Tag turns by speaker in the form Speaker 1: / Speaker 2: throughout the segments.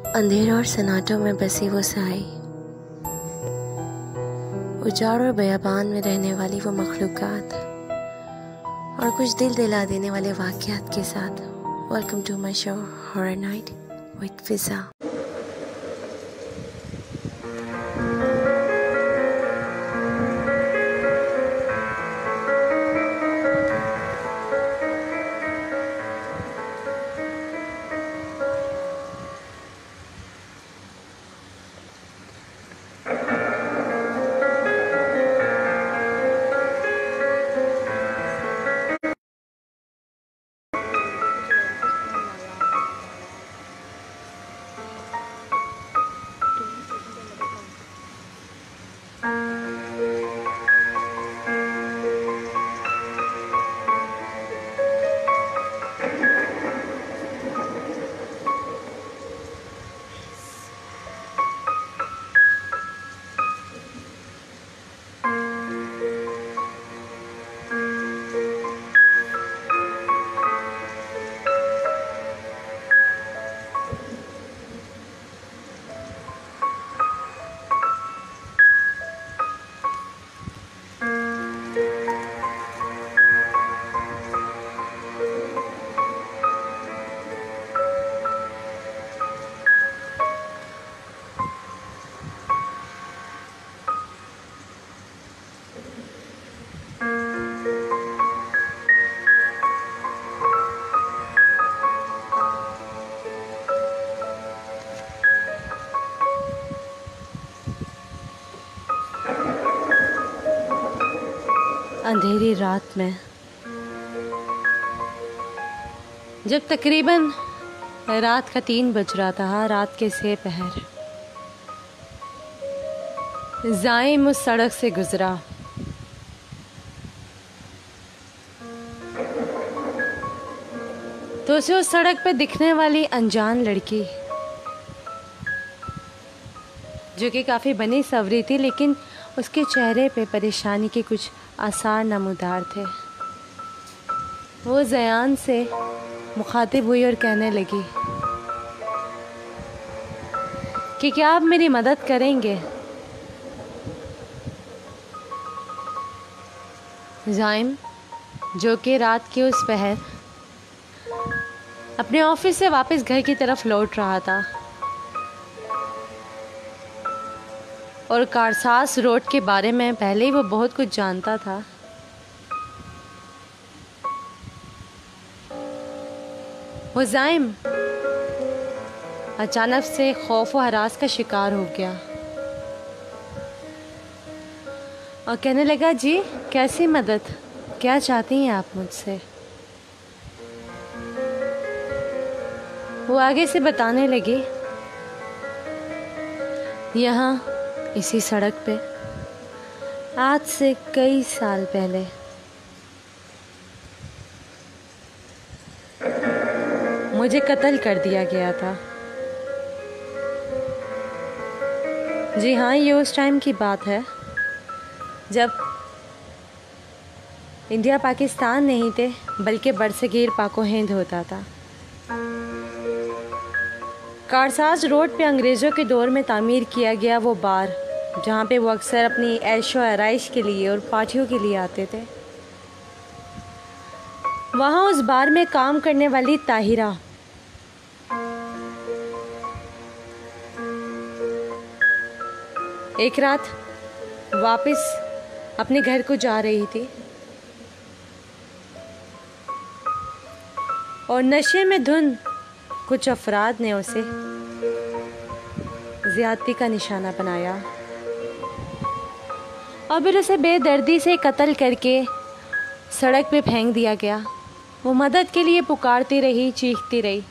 Speaker 1: अंधेरे और सन्नाटों में बसी वो साई, उजाड़ और बयाबान में रहने वाली वो मखलूकात और कुछ दिल दिला देने वाले वाक़यात के साथ welcome to my show horror night with Fiza. अंधेरी रात में जब तकरीबन रात का 3 बज रहा था, रात के 6 पहर, ज़ाइम उस सड़क से गुजरा। तो उसे उस सड़क पे दिखने वाली अनजान लड़की, जो कि काफ़ी बनी सवरी थी, लेकिन उसके चेहरे पे परेशानी के कुछ आसार नमूदार थे। वो ज़यान से मुखातिब हुई और कहने लगी कि क्या आप मेरी मदद करेंगे? ज़ाइम, जो कि रात के उस पहर अपने ऑफिस से वापस घर की तरफ लौट रहा था और कारसास रोड के बारे में पहले ही वो बहुत कुछ जानता था, वो ज़ाइम अचानक से खौफ व हरास का शिकार हो गया और कहने लगा, जी कैसी मदद, क्या चाहती हैं आप मुझसे? वो आगे से बताने लगी, यहाँ इसी सड़क पे आज से कई साल पहले मुझे कत्ल कर दिया गया था। जी हाँ, ये उस टाइम की बात है जब इंडिया पाकिस्तान नहीं थे, बल्कि बरसगीर पाको हिंद होता था। कारसाज रोड पे अंग्रेज़ों के दौर में तामीर किया गया वो बार, जहाँ पे वो अक्सर अपनी ऐशो आराइश के लिए और पार्टियों के लिए आते थे, वहाँ उस बार में काम करने वाली ताहिरा एक रात वापस अपने घर को जा रही थी और नशे में धुन कुछ अफराद ने उसे ज़्यादती का निशाना बनाया और फिर उसे बेदर्दी से कत्ल करके सड़क पे फेंक दिया गया। वो मदद के लिए पुकारती रही, चीखती रही,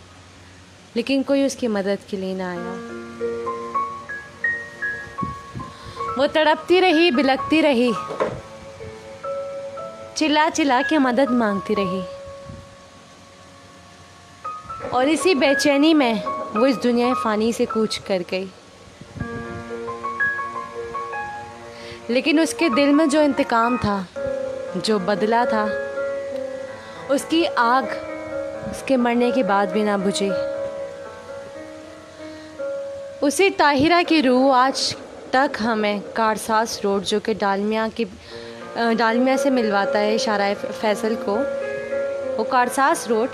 Speaker 1: लेकिन कोई उसकी मदद के लिए ना आया। वो तड़पती रही, बिलखती रही, चिल्ला चिल्ला के मदद मांगती रही और इसी बेचैनी में वो इस दुनिया फ़ानी से कूच कर गई। लेकिन उसके दिल में जो इंतकाम था, जो बदला था, उसकी आग उसके मरने के बाद भी ना बुझी। उसी ताहिरा की रूह आज तक हमें कारसास रोड, जो कि डालमिया से मिलवाता है शाहराह फैसल को, वो कारसास रोड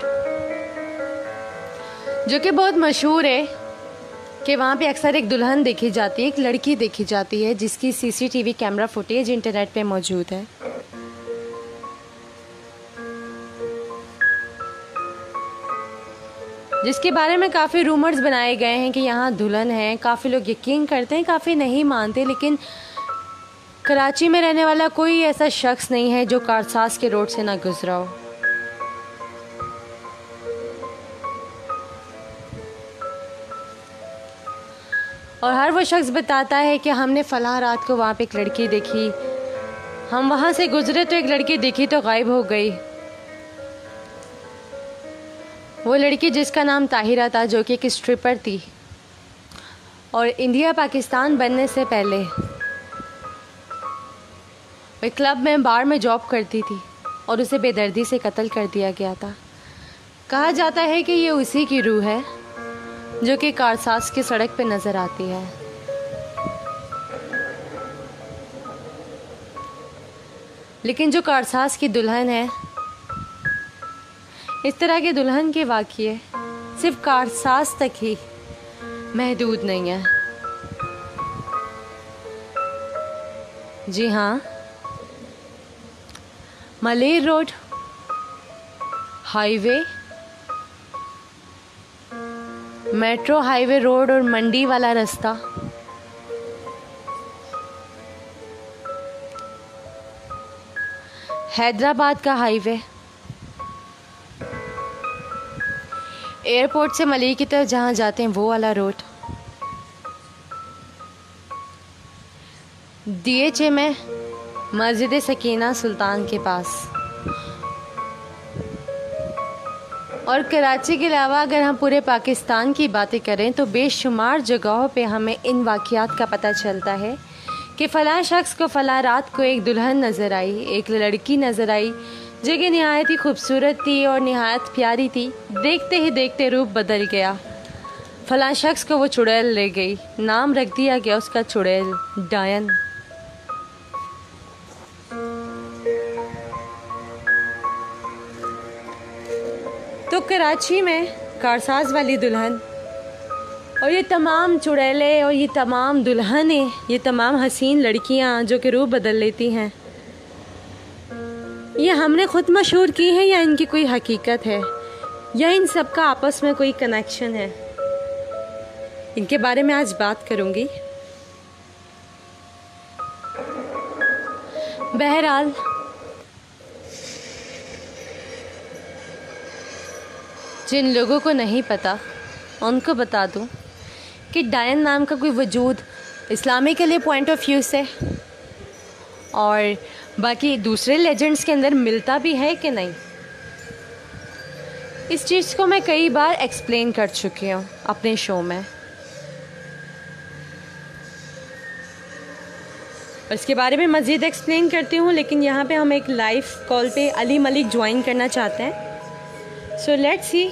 Speaker 1: जो कि बहुत मशहूर है कि वहाँ पे अक्सर एक दुल्हन देखी जाती है, एक लड़की देखी जाती है जिसकी सीसीटीवी कैमरा फुटेज इंटरनेट पे मौजूद है। जिसके बारे में काफ़ी रूमर्स बनाए गए हैं कि यहाँ दुल्हन है। काफ़ी लोग यकीन करते हैं, काफ़ी नहीं मानते, लेकिन कराची में रहने वाला कोई ऐसा शख्स नहीं है जो कारसास के रोड से ना गुजरा हो। और हर वो शख्स बताता है कि हमने फलां रात को वहाँ पे एक लड़की देखी, हम वहाँ से गुजरे तो एक लड़की दिखी तो गायब हो गई। वो लड़की जिसका नाम ताहिरा था, जो कि एक स्ट्रिपर थी और इंडिया पाकिस्तान बनने से पहले वो क्लब में बार में जॉब करती थी और उसे बेदर्दी से कत्ल कर दिया गया था। कहा जाता है कि ये उसी की रूह है जो कि कारसास की सड़क पे नज़र आती है। लेकिन जो कारसास की दुल्हन है, इस तरह के दुल्हन के वाक़ये सिर्फ कारसास तक ही महदूद नहीं है। जी हाँ, Maler road, highway, metro highway road और मंडी वाला रास्ता, हैदराबाद का हाईवे, एयरपोर्ट से मलिक की तरफ जहाँ जाते हैं वो वाला रोड, DHA में मस्जिद सकीना सुल्तान के पास, और कराची के अलावा अगर हम पूरे पाकिस्तान की बातें करें तो बेशुमार जगहों पे हमें इन वाक़यात का पता चलता है कि फ़लाँ शख्स को फ़लाँ रात को एक दुल्हन नज़र आई, एक लड़की नज़र आई जो कि नहायत ही खूबसूरत थी और नहायत प्यारी थी। देखते ही देखते रूप बदल गया। फ़लाँ शख्स को वो चुड़ैल ले गई, नाम रख दिया गया उसका चुड़ैल, डायन। तो कराची में कारसाज वाली दुल्हन और ये तमाम चुड़ैलें और ये तमाम दुल्हनें, ये तमाम हसीन लड़कियां जो कि रूप बदल लेती हैं, ये हमने खुद मशहूर की है या इनकी कोई हकीकत है या इन सब का आपस में कोई कनेक्शन है, इनके बारे में आज बात करूंगी। बहरहाल जिन लोगों को नहीं पता उनको बता दूं कि डायन नाम का कोई वजूद इस्लामिकली पॉइंट ऑफ व्यू से और बाकी दूसरे लेजेंड्स के अंदर मिलता भी है कि नहीं, इस चीज़ को मैं कई बार एक्सप्लेन कर चुकी हूँ अपने शो में। और इसके बारे में मज़ीद एक्सप्लेन करती हूँ, लेकिन यहाँ पे हम एक लाइव कॉल पे अली मलिक ज्वाइन करना चाहते हैं। So let's see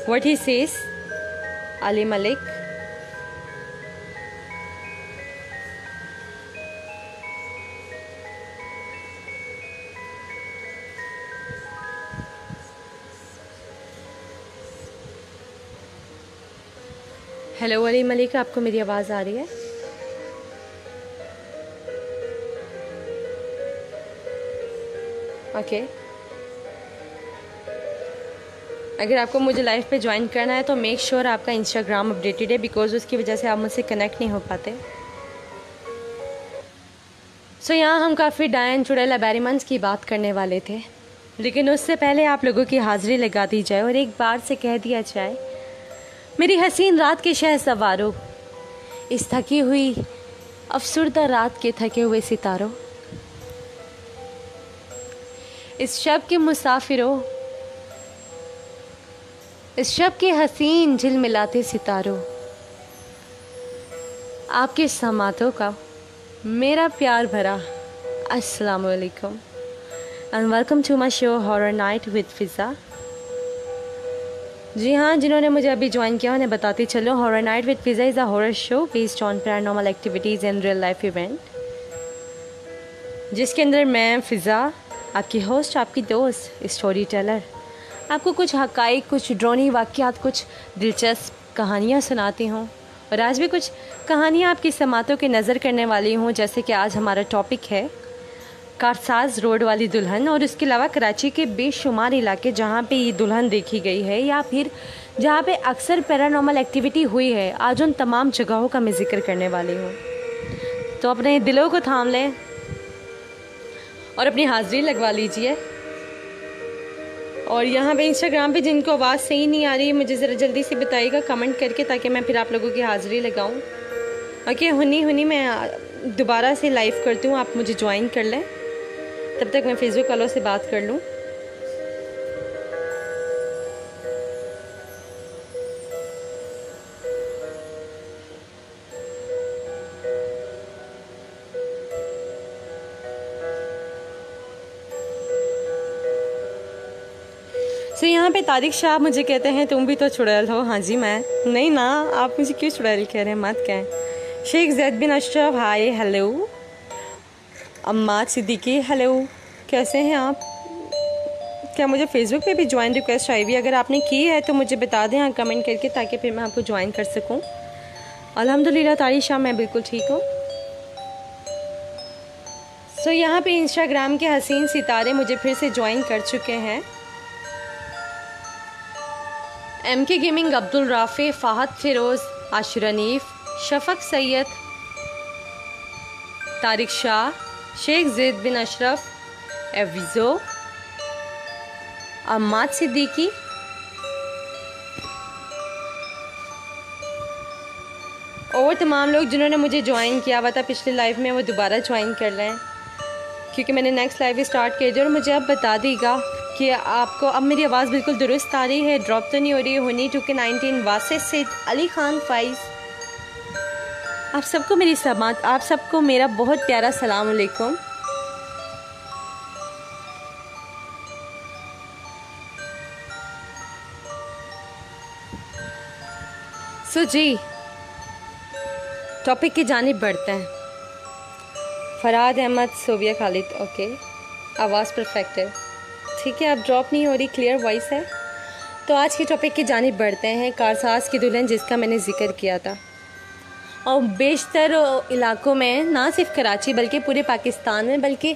Speaker 1: what he says. Ali Malik, hello Ali Malik, आपको मेरी आवाज़ आ रही है? ओके, अगर आपको मुझे लाइव पे ज्वाइन करना है तो मेक श्योर आपका इंस्टाग्राम अपडेटेड है, बिकॉज उसकी वजह से आप मुझसे कनेक्ट नहीं हो पाते। सो यहाँ हम काफ़ी डायन चुड़ैल बैरीमंस की बात करने वाले थे, लेकिन उससे पहले आप लोगों की हाज़िरी लगा दी जाए और एक बार से कह दिया जाए, मेरी हसीन रात के शहर सवारों, इस थकी हुई अफसुर्दा रात के थके हुए सितारों, इस शब के मुसाफिरों, इस शब के हसीन झिलमिलाते सितारों, आपके समातों का मेरा प्यार भरा अस्सलाम वालेकुम and welcome to my show horror night with Fiza. जी हाँ, जिन्होंने मुझे अभी ज्वाइन किया उन्हें बताती चलो, horror night with Fiza is a horror show based on paranormal activities and real life event, जिसके अंदर मैं फ़िज़ा, आपकी होस्ट, आपकी दोस्त, स्टोरी टेलर, आपको कुछ हक़ाइक़, कुछ ड्रोनी वाक़यात, कुछ दिलचस्प कहानियाँ सुनाती हूँ। और आज भी कुछ कहानियाँ आपकी समातों की नज़र करने वाली हूँ। जैसे कि आज हमारा टॉपिक है कारसाज रोड वाली दुल्हन, और इसके अलावा कराची के बेशुमार इलाके जहाँ पे ये दुल्हन देखी गई है या फिर जहाँ पे अक्सर पैरानॉर्मल एक्टिविटी हुई है, आज उन तमाम जगहों का मैं जिक्र करने वाली हूँ। तो अपने दिलों को थाम लें और अपनी हाज़िरी लगवा लीजिए। और यहाँ पे इंस्टाग्राम पे जिनको आवाज़ सही नहीं आ रही, मुझे ज़रा जल्दी से बताइएगा कमेंट करके, ताकि मैं फिर आप लोगों की हाज़िरी लगाऊँ। ओके, हुनी मैं दोबारा से लाइव करती हूँ, आप मुझे ज्वाइन कर लें, तब तक मैं फेसबुक वालों से बात कर लूँ। तो यहाँ पे तारिक शाह मुझे कहते हैं तुम भी तो चुड़ैल हो। हाँ जी, मैं नहीं ना, आप मुझे क्यों चुड़ैल कह रहे हैं, मत कहें। शेख जैद बिन अशरफ, हाय, हेलो। अम्मा सिद्दीकी, हेलो, कैसे हैं आप? क्या मुझे फेसबुक पे भी ज्वाइन रिक्वेस्ट आई हुई? अगर आपने की है तो मुझे बता दें हाँ कमेंट करके, ताकि फिर मैं आपको ज्वाइन कर सकूं। अल्हम्दुलिल्लाह तारिक शाह, मैं बिल्कुल ठीक हूँ। सो यहाँ पे इंस्टाग्राम के हसीन सितारे मुझे फिर से ज्वाइन कर चुके हैं। MK गेमिंग, अब्दुल राफ़ी, फ़ाहद फ़िरोज़, आशरनीफ़, शफ़क़ सैयद, तारिक शाह, शेख ज़ैद बिन अशरफ, एविज़ो, अम्माद सिद्दीकी, और तमाम लोग जिन्होंने मुझे ज्वाइन किया हुआ था पिछले लाइव में, वो दोबारा ज्वाइन कर लें, क्योंकि मैंने नेक्स्ट लाइव स्टार्ट कर दी। और मुझे अब बता दीजिएगा कि आपको अब मेरी आवाज़ बिल्कुल दुरुस्त आ रही है, ड्रॉप तो नहीं हो रही है। हुनी 2K19, वासिफ सेठ, अली खान फ़ाइज़, आप सबको मेरी समात, आप सबको मेरा बहुत प्यारा सलाम अलैकुम। सो जी, टॉपिक की जानिब बढ़ते हैं। फरहाद अहमद, सोबिया खालिद, ओके, आवाज़ परफेक्ट है, ठीक है, अब ड्रॉप नहीं हो रही, क्लियर वॉइस है। तो आज के टॉपिक की जानिब बढ़ते हैं। कारसाज की दुल्हन, जिसका मैंने जिक्र किया था, और बेशतर इलाकों में, ना सिर्फ कराची बल्कि पूरे पाकिस्तान में, बल्कि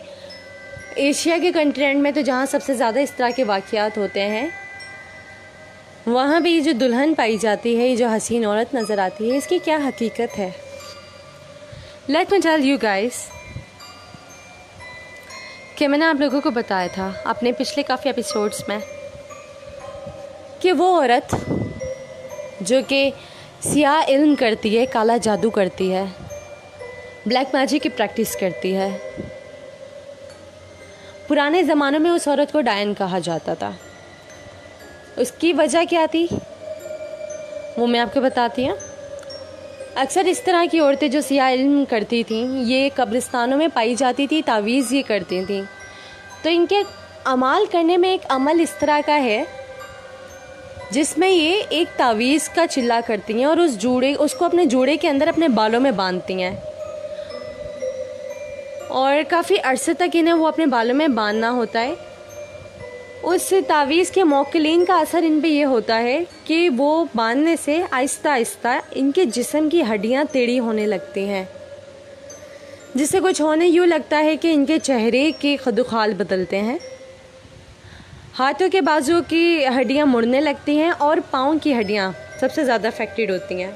Speaker 1: एशिया के कंटिनेंट में, तो जहाँ सबसे ज़्यादा इस तरह के वाक़यात होते हैं, वहाँ भी ये जो दुल्हन पाई जाती है, ये जो हसीन औरत नज़र आती है, इसकी क्या हकीकत है। Let me tell you guys कि मैंने आप लोगों को बताया था अपने पिछले काफ़ी एपिसोड्स में कि वो औरत जो कि सियाह इल्म करती है, काला जादू करती है, ब्लैक मैजिक की प्रैक्टिस करती है, पुराने ज़मानों में उस औरत को डायन कहा जाता था। उसकी वजह क्या थी वो मैं आपको बताती हूँ। अक्सर इस तरह की औरतें जो सियाह इल्म करती थीं, ये कब्रिस्तानों में पाई जाती थी, तावीज़ ये करती थीं। तो इनके अमाल करने में एक अमल इस तरह का है जिसमें ये एक तावीज़ का चिल्ला करती हैं और उसको अपने जूड़े के अंदर अपने बालों में बांधती हैं, और काफ़ी अरसे तक इन्हें वो अपने बालों में बांधना होता है। उस तावीज़ के मौक्किलीन का असर इन पे ये होता है कि वो बांधने से आहिस्ता आहिस्ता इनके जिस्म की हड्डियाँ टेढ़ी होने लगती हैं, जिससे कुछ होने यूँ लगता है कि इनके चेहरे के खदुखाल बदलते हैं, हाथों के बाजुओं की हड्डियाँ मुड़ने लगती हैं, और पाँव की हड्डियाँ सबसे ज़्यादा अफेक्टेड होती हैं।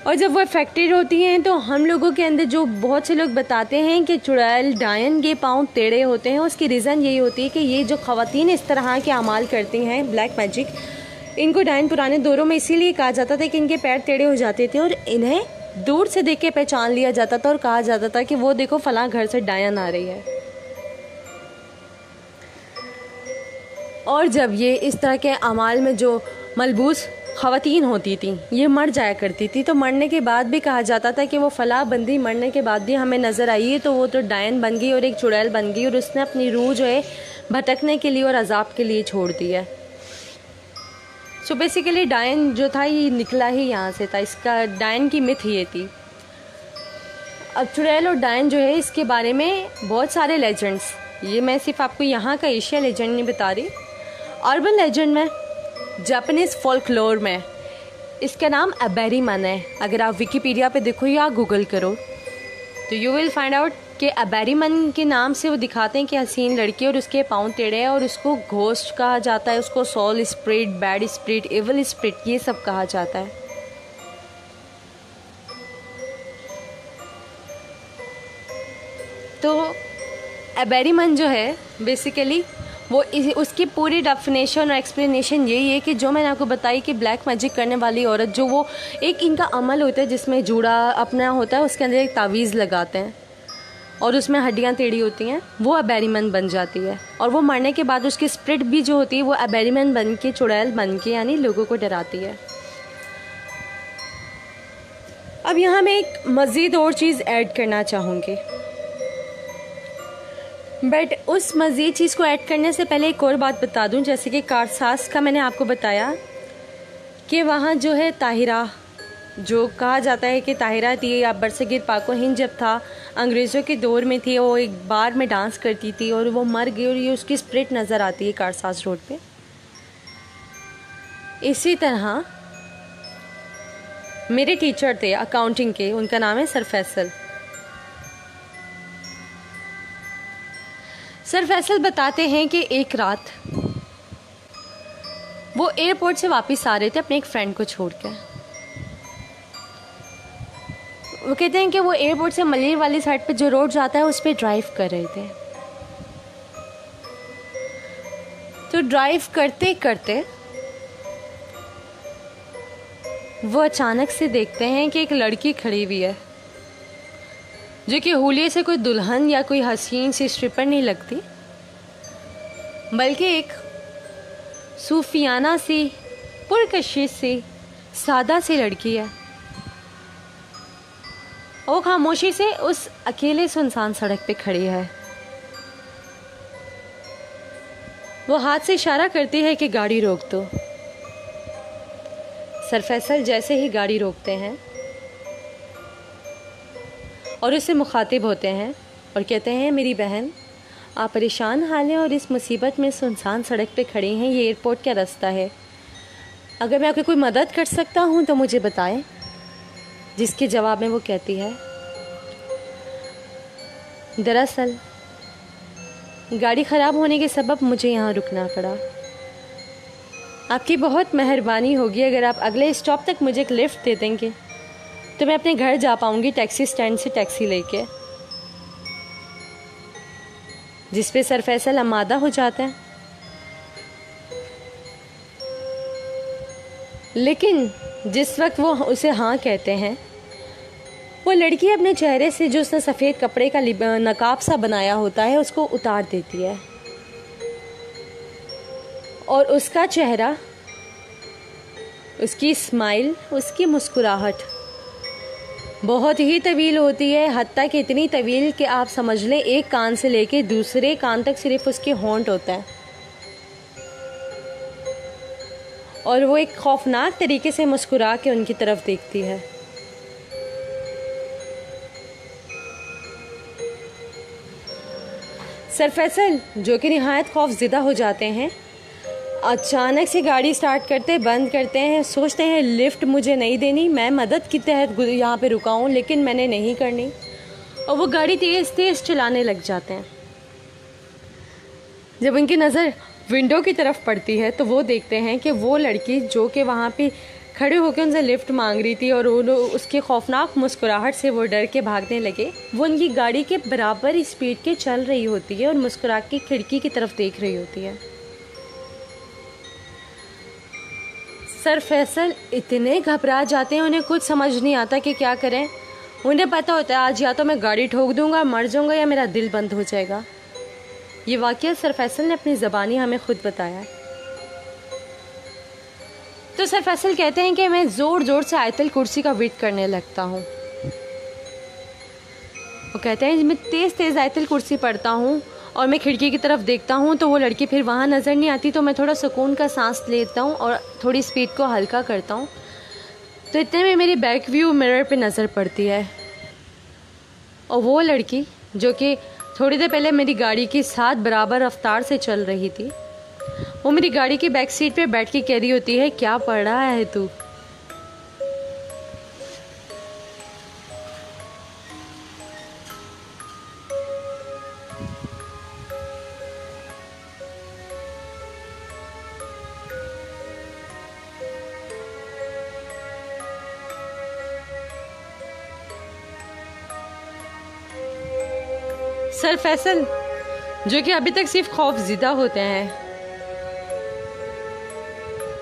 Speaker 1: और जब वो अफेक्टेड होती हैं तो हम लोगों के अंदर, जो बहुत से लोग बताते हैं कि चुड़ैल डायन के पाँव टेढ़े होते हैं, उसकी रीज़न यही होती है कि ये जो ख़वातीन इस तरह के अमाल करती हैं, ब्लैक मैजिक, इनको डायन पुराने दौरों में इसीलिए कहा जाता था कि इनके पैर टेढ़े हो जाते थे और इन्हें दूर से देख के पहचान लिया जाता था और कहा जाता था कि वो देखो फलां घर से डायन आ रही है। और जब ये इस तरह के अमाल में जो मलबूस ख़वातीन होती थी, ये मर जाया करती थी, तो मरने के बाद भी कहा जाता था कि वो फलां बंदी मरने के बाद भी हमें नज़र आई है, तो वो तो डायन बन गई और एक चुड़ैल बन गई, और उसने अपनी रूह जो है भटकने के लिए और अजाब के लिए छोड़ दी है। सो बेसिकली डायन जो था ये निकला ही यहाँ से था, इसका डायन की मिथ ये थी। अब चुड़ैल और डायन जो है इसके बारे में बहुत सारे लेजेंड्स, ये मैं सिर्फ आपको यहाँ का एशिया लेजेंड नहीं बता रही, अर्बन लेजेंड में, जापानीज़ फोल्कलोर में इसका नाम अबेरीमन है। अगर आप विकिपीडिया पे देखो या गूगल करो तो यू विल फाइंड आउट कि अबेरीमन के नाम से वो दिखाते हैं कि हसीन लड़की और उसके पाँव टेढ़े हैं और उसको घोस्ट कहा जाता है, उसको soul spirit, bad spirit, evil spirit, ये सब कहा जाता है। तो अबेरीमन जो है बेसिकली वो उसकी पूरी डेफिनेशन और एक्सप्लेनेशन यही है कि जो मैंने आपको बताई कि ब्लैक मैजिक करने वाली औरत, जो वो एक इनका अमल होता है जिसमें जूड़ा अपना होता है, उसके अंदर एक तावीज़ लगाते हैं और उसमें हड्डियाँ टेढ़ी होती हैं, वो अबेरीमन बन जाती है। और वो मरने के बाद उसकी स्पिरिट भी जो होती है वो अबेरीमन बन के, चुड़ैल बन के, यानी लोगों को डराती है। अब यहाँ मैं एक मज़ीद और चीज़ ऐड करना चाहूँगी, बट उस मज़ीद चीज़ को ऐड करने से पहले एक और बात बता दूं। जैसे कि कारसास का मैंने आपको बताया कि वहाँ जो है ताहिरा, जो कहा जाता है कि ताहिरा थी या बरसगीर पाको हिंद जब था, अंग्रेज़ों के दौर में थी, वो एक बार में डांस करती थी और वो मर गई और ये उसकी स्पिरिट नज़र आती है कारसास रोड पे। इसी तरह मेरे टीचर थे अकाउंटिंग के, उनका नाम है सर फैसल। सर फैसल बताते हैं कि एक रात वो एयरपोर्ट से वापस आ रहे थे अपने एक फ्रेंड को छोड़ के। वो कहते हैं कि वो एयरपोर्ट से मलिर वाली साइड पे जो रोड जाता है उस पर ड्राइव कर रहे थे। तो ड्राइव करते करते वो अचानक से देखते हैं कि एक लड़की खड़ी हुई है जो कि हुलिये से कोई दुल्हन या कोई हसीन सी स्ट्रिपर नहीं लगती, बल्कि एक सूफियाना सी, पुरकशिश सी, सादा सी लड़की है। वो खामोशी से उस अकेले सुनसान सड़क पे खड़ी है। वो हाथ से इशारा करती है कि गाड़ी रोक दो। सर फैसल जैसे ही गाड़ी रोकते हैं और उससे मुखातिब होते हैं और कहते हैं, मेरी बहन, आप परेशान हाल हैं और इस मुसीबत में सुनसान सड़क पे खड़ी हैं, ये एयरपोर्ट का रास्ता है, अगर मैं आपकी कोई मदद कर सकता हूँ तो मुझे बताएं। जिसके जवाब में वो कहती है, दरअसल गाड़ी ख़राब होने के सबब मुझे यहाँ रुकना पड़ा। आपकी बहुत मेहरबानी होगी अगर आप अगले स्टॉप तक मुझे एक लिफ्ट दे देंगे तो मैं अपने घर जा पाऊंगी टैक्सी स्टैंड से टैक्सी लेके। जिस पे सर फैसल आमादा हो जाता है। लेकिन जिस वक्त वो उसे हाँ कहते हैं, वो लड़की अपने चेहरे से जो उसने सफ़ेद कपड़े का नकाब सा बनाया होता है उसको उतार देती है और उसका चेहरा, उसकी स्माइल, उसकी मुस्कुराहट बहुत ही तवील होती है। हत्ता कि इतनी तवील कि आप समझ लें एक कान से लेके दूसरे कान तक सिर्फ उसके होंठ होता है और वो एक खौफनाक तरीके से मुस्कुरा के उनकी तरफ देखती है। सर फैसल जो कि निहायत खौफज़दा हो जाते हैं, अचानक से गाड़ी स्टार्ट करते बंद करते हैं, सोचते हैं लिफ्ट मुझे नहीं देनी, मैं मदद के तहत यहाँ पे रुका हूँ लेकिन मैंने नहीं करनी, और वो गाड़ी तेज़ तेज़ चलाने लग जाते हैं। जब उनकी नज़र विंडो की तरफ पड़ती है तो वो देखते हैं कि वो लड़की जो कि वहाँ पे खड़े होकर उनसे लिफ्ट मांग रही थी और उसके खौफनाक मुस्कुराहट से वो डर के भागने लगे, वो उनकी गाड़ी के बराबर स्पीड के चल रही होती है और मुस्कुरा के खिड़की की तरफ देख रही होती है। सर फैसल इतने घबरा जाते हैं, उन्हें कुछ समझ नहीं आता कि क्या करें। उन्हें पता होता है आज या तो मैं गाड़ी ठोक दूंगा, मर जाऊंगा, या मेरा दिल बंद हो जाएगा। ये वाक़या सर फैसल ने अपनी ज़बानी हमें खुद बताया। तो सर फैसल कहते हैं कि मैं ज़ोर ज़ोर से आयतल कुर्सी का वेट करने लगता हूँ। वो कहते हैं मैं तेज़ तेज़ आयतल कुर्सी पढ़ता हूँ और मैं खिड़की की तरफ देखता हूँ तो वो लड़की फिर वहाँ नज़र नहीं आती, तो मैं थोड़ा सुकून का सांस लेता हूँ और थोड़ी स्पीड को हल्का करता हूँ। तो इतने में मेरी बैक व्यू मिरर पे नज़र पड़ती है और वो लड़की जो कि थोड़ी देर पहले मेरी गाड़ी के साथ बराबर रफ्तार से चल रही थी, वो मेरी गाड़ी की बैक सीट पे बैठ के कह रही होती है, क्या पढ़ रहा है तू? सर फैसल, जो कि अभी तक सिर्फ खौफज़दा होते हैं,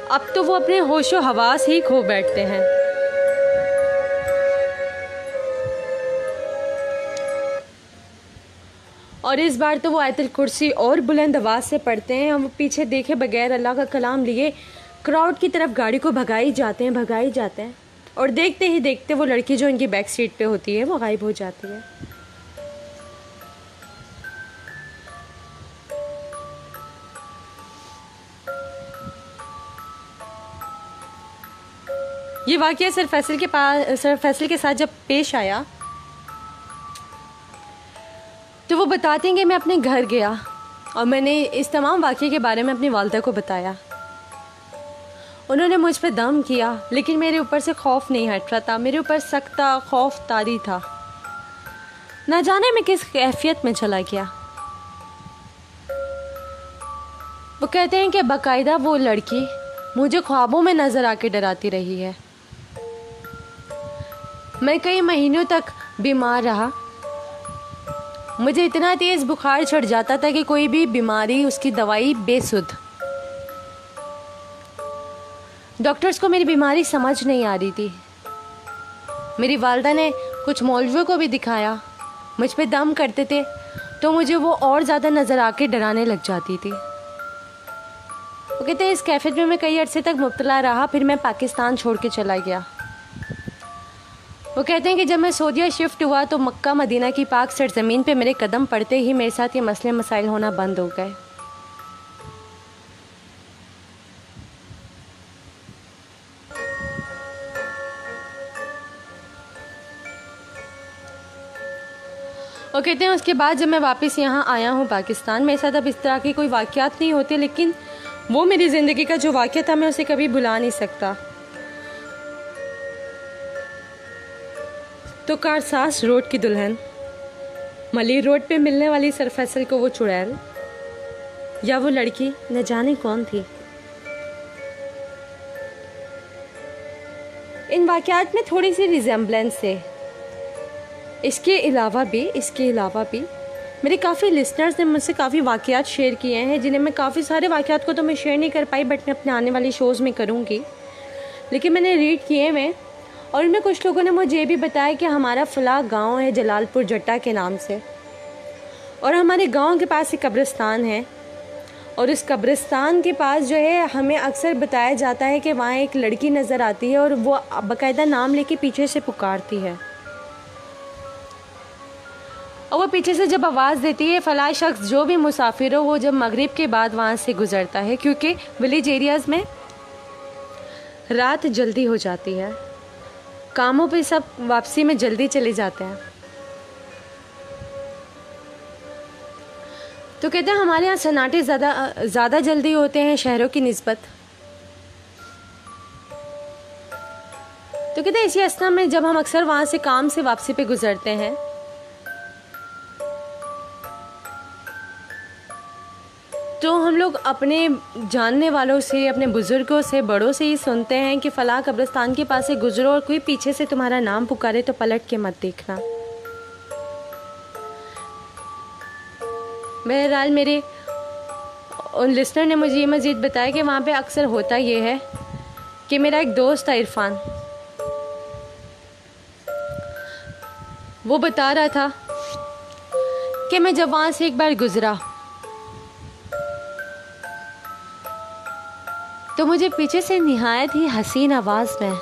Speaker 1: अब तो वो अपने होशो हवास ही खो बैठते हैं। और इस बार तो वो आयतुल कुर्सी और बुलंद आवाज़ से पढ़ते हैं। हम पीछे देखे बगैर अल्लाह का कलाम लिए क्राउड की तरफ गाड़ी को भगाई जाते हैं और देखते ही देखते वो लड़की जो इनकी बैक सीट पे होती है वो गायब हो जाती है। ये वाक़या सर फैसल के साथ जब पेश आया तो वो बताते हैं कि मैं अपने घर गया और मैंने इस तमाम वाक़ये के बारे में अपनी वालिदा को बताया। उन्होंने मुझ पे दम किया, लेकिन मेरे ऊपर से खौफ नहीं हट रहा था। मेरे ऊपर सख्ता खौफ तारी था। ना जाने मैं किस कैफियत में चला गया। वो कहते हैं कि बाकायदा वो लड़की मुझे ख्वाबों में नज़र आके डराती रही है। मैं कई महीनों तक बीमार रहा। मुझे इतना तेज़ बुखार चढ़ जाता था कि कोई भी बीमारी उसकी दवाई बेसुध। डॉक्टर्स को मेरी बीमारी समझ नहीं आ रही थी। मेरी वालिदा ने कुछ मौलवियों को भी दिखाया, मुझ पे दम करते थे तो मुझे वो और ज़्यादा नज़र आके डराने लग जाती थी। वो कहते हैं इस कैफे में मैं कई अरसे तक मुब्तला रहा, फिर मैं पाकिस्तान छोड़ के चला गया। वो कहते हैं कि जब मैं सऊदीया शिफ्ट हुआ तो मक्का मदीना की पाक सरजमीन पे मेरे कदम पड़ते ही मेरे साथ ये मसले मसाइल होना बंद हो गए। वो कहते हैं उसके बाद जब मैं वापस यहाँ आया हूँ पाकिस्तान, मेरे साथ अब इस तरह के कोई वाक़यात नहीं होते, लेकिन वो मेरी ज़िंदगी का जो वाक़या था मैं उसे कभी भुला नहीं सकता। तो कारसास रोड की दुल्हन, मली रोड पे मिलने वाली सर फैसल को वो चुड़ैल या वो लड़की न जाने कौन थी। इन वाक़यात में थोड़ी सी रिजेम्बलेंस है। इसके अलावा भी मेरे काफ़ी लिसनर्स ने मुझसे काफ़ी वाक़यात शेयर किए हैं, जिन्हें मैं काफ़ी सारे वाक़यात को तो मैं शेयर नहीं कर पाई, बट मैं अपने आने वाली शोज़ में करूँगी। लेकिन मैंने रीड किए हैं और इनमें कुछ लोगों ने मुझे ये भी बताया कि हमारा फ़लाँ गांव है जलालपुर जट्टा के नाम से, और हमारे गांव के पास एक कब्रिस्तान है, और इस कब्रिस्तान के पास जो है हमें अक्सर बताया जाता है कि वहाँ एक लड़की नज़र आती है और वो बाकायदा नाम लेके पीछे से पुकारती है, और वो पीछे से जब आवाज़ देती है फ़लाँ शख्स जो भी मुसाफिर हो वो जब मगरिब के बाद वहाँ से गुज़रता है, क्योंकि विलेज एरियाज़ में रात जल्दी हो जाती है, कामों पे सब वापसी में जल्दी चले जाते हैं। तो कहते हैं हमारे यहाँ सन्नाटे ज़्यादा जल्दी होते हैं शहरों की निस्बत। तो कहते हैं इसी अवस्था में जब हम अक्सर वहाँ से काम से वापसी पे गुजरते हैं तो हम लोग अपने जानने वालों से, अपने बुज़ुर्गों से, बड़ों से ही सुनते हैं कि फ़लाँ कब्रिस्तान के पास से गुजरो और कोई पीछे से तुम्हारा नाम पुकारे तो पलट के मत देखना। बहरहाल मेरे उन लिसनर ने मुझे ये मज़ीद बताया कि वहाँ पे अक्सर होता ये है कि मेरा एक दोस्त था इरफान, वो बता रहा था कि मैं जब वहाँ से एक बार गुज़रा तो मुझे पीछे से निहायत ही हसीन आवाज़ में,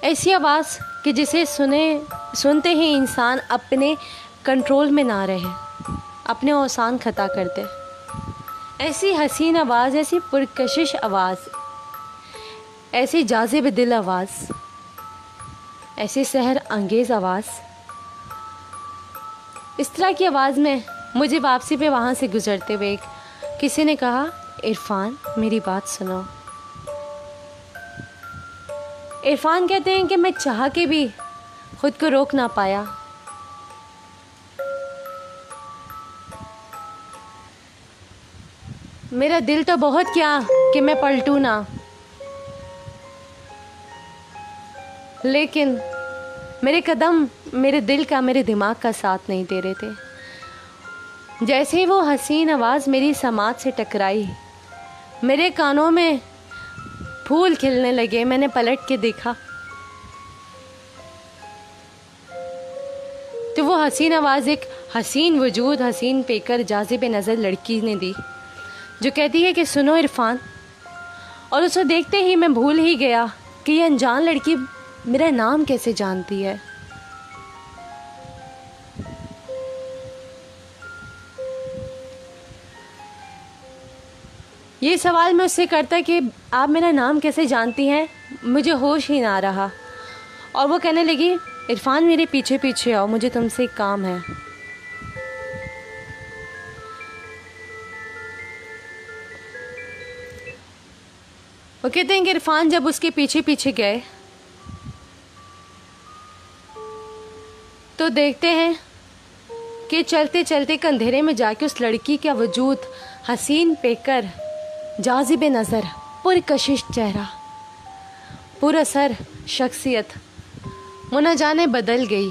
Speaker 1: ऐसी आवाज़ कि जिसे सुनते ही इंसान अपने कंट्रोल में ना रहे, अपने औसान खता करते। ऐसी हसीन आवाज़, ऐसी पुरकशिश आवाज़, ऐसी जाज़िब दिल आवाज़, ऐसी सहर अंगेज़ आवाज़। इस तरह की आवाज़ में मुझे वापसी पे वहाँ से गुज़रते हुए किसी ने कहा, इरफान मेरी बात सुनो। इरफान कहते हैं कि मैं चाह के भी खुद को रोक ना पाया। मेरा दिल तो बहुत क्या कि मैं पलटूं ना, लेकिन मेरे कदम मेरे दिल का, मेरे दिमाग का साथ नहीं दे रहे थे। जैसे ही वो हसीन आवाज़ मेरी समात से टकराई, मेरे कानों में फूल खिलने लगे। मैंने पलट के देखा तो वो हसीन आवाज़ एक हसीन वजूद, हसीन पेकर, जाज़िब नज़र लड़की ने दी, जो कहती है कि सुनो इरफान। और उसे देखते ही मैं भूल ही गया कि ये अनजान लड़की मेरा नाम कैसे जानती है। ये सवाल मैं उससे करता कि आप मेरा नाम कैसे जानती हैं, मुझे होश ही ना रहा। और वो कहने लगी, इरफान मेरे पीछे पीछे आओ, मुझे तुमसे एक काम है। वो कहते हैं कि इरफान जब उसके पीछे पीछे गए तो देखते हैं कि चलते चलते अंधेरे में जाके उस लड़की का वजूद, हसीन पेकर, जाज़िब नज़र, पुरकशिश चेहरा, पुरअसर शख्सियत, वो न जाने बदल गई।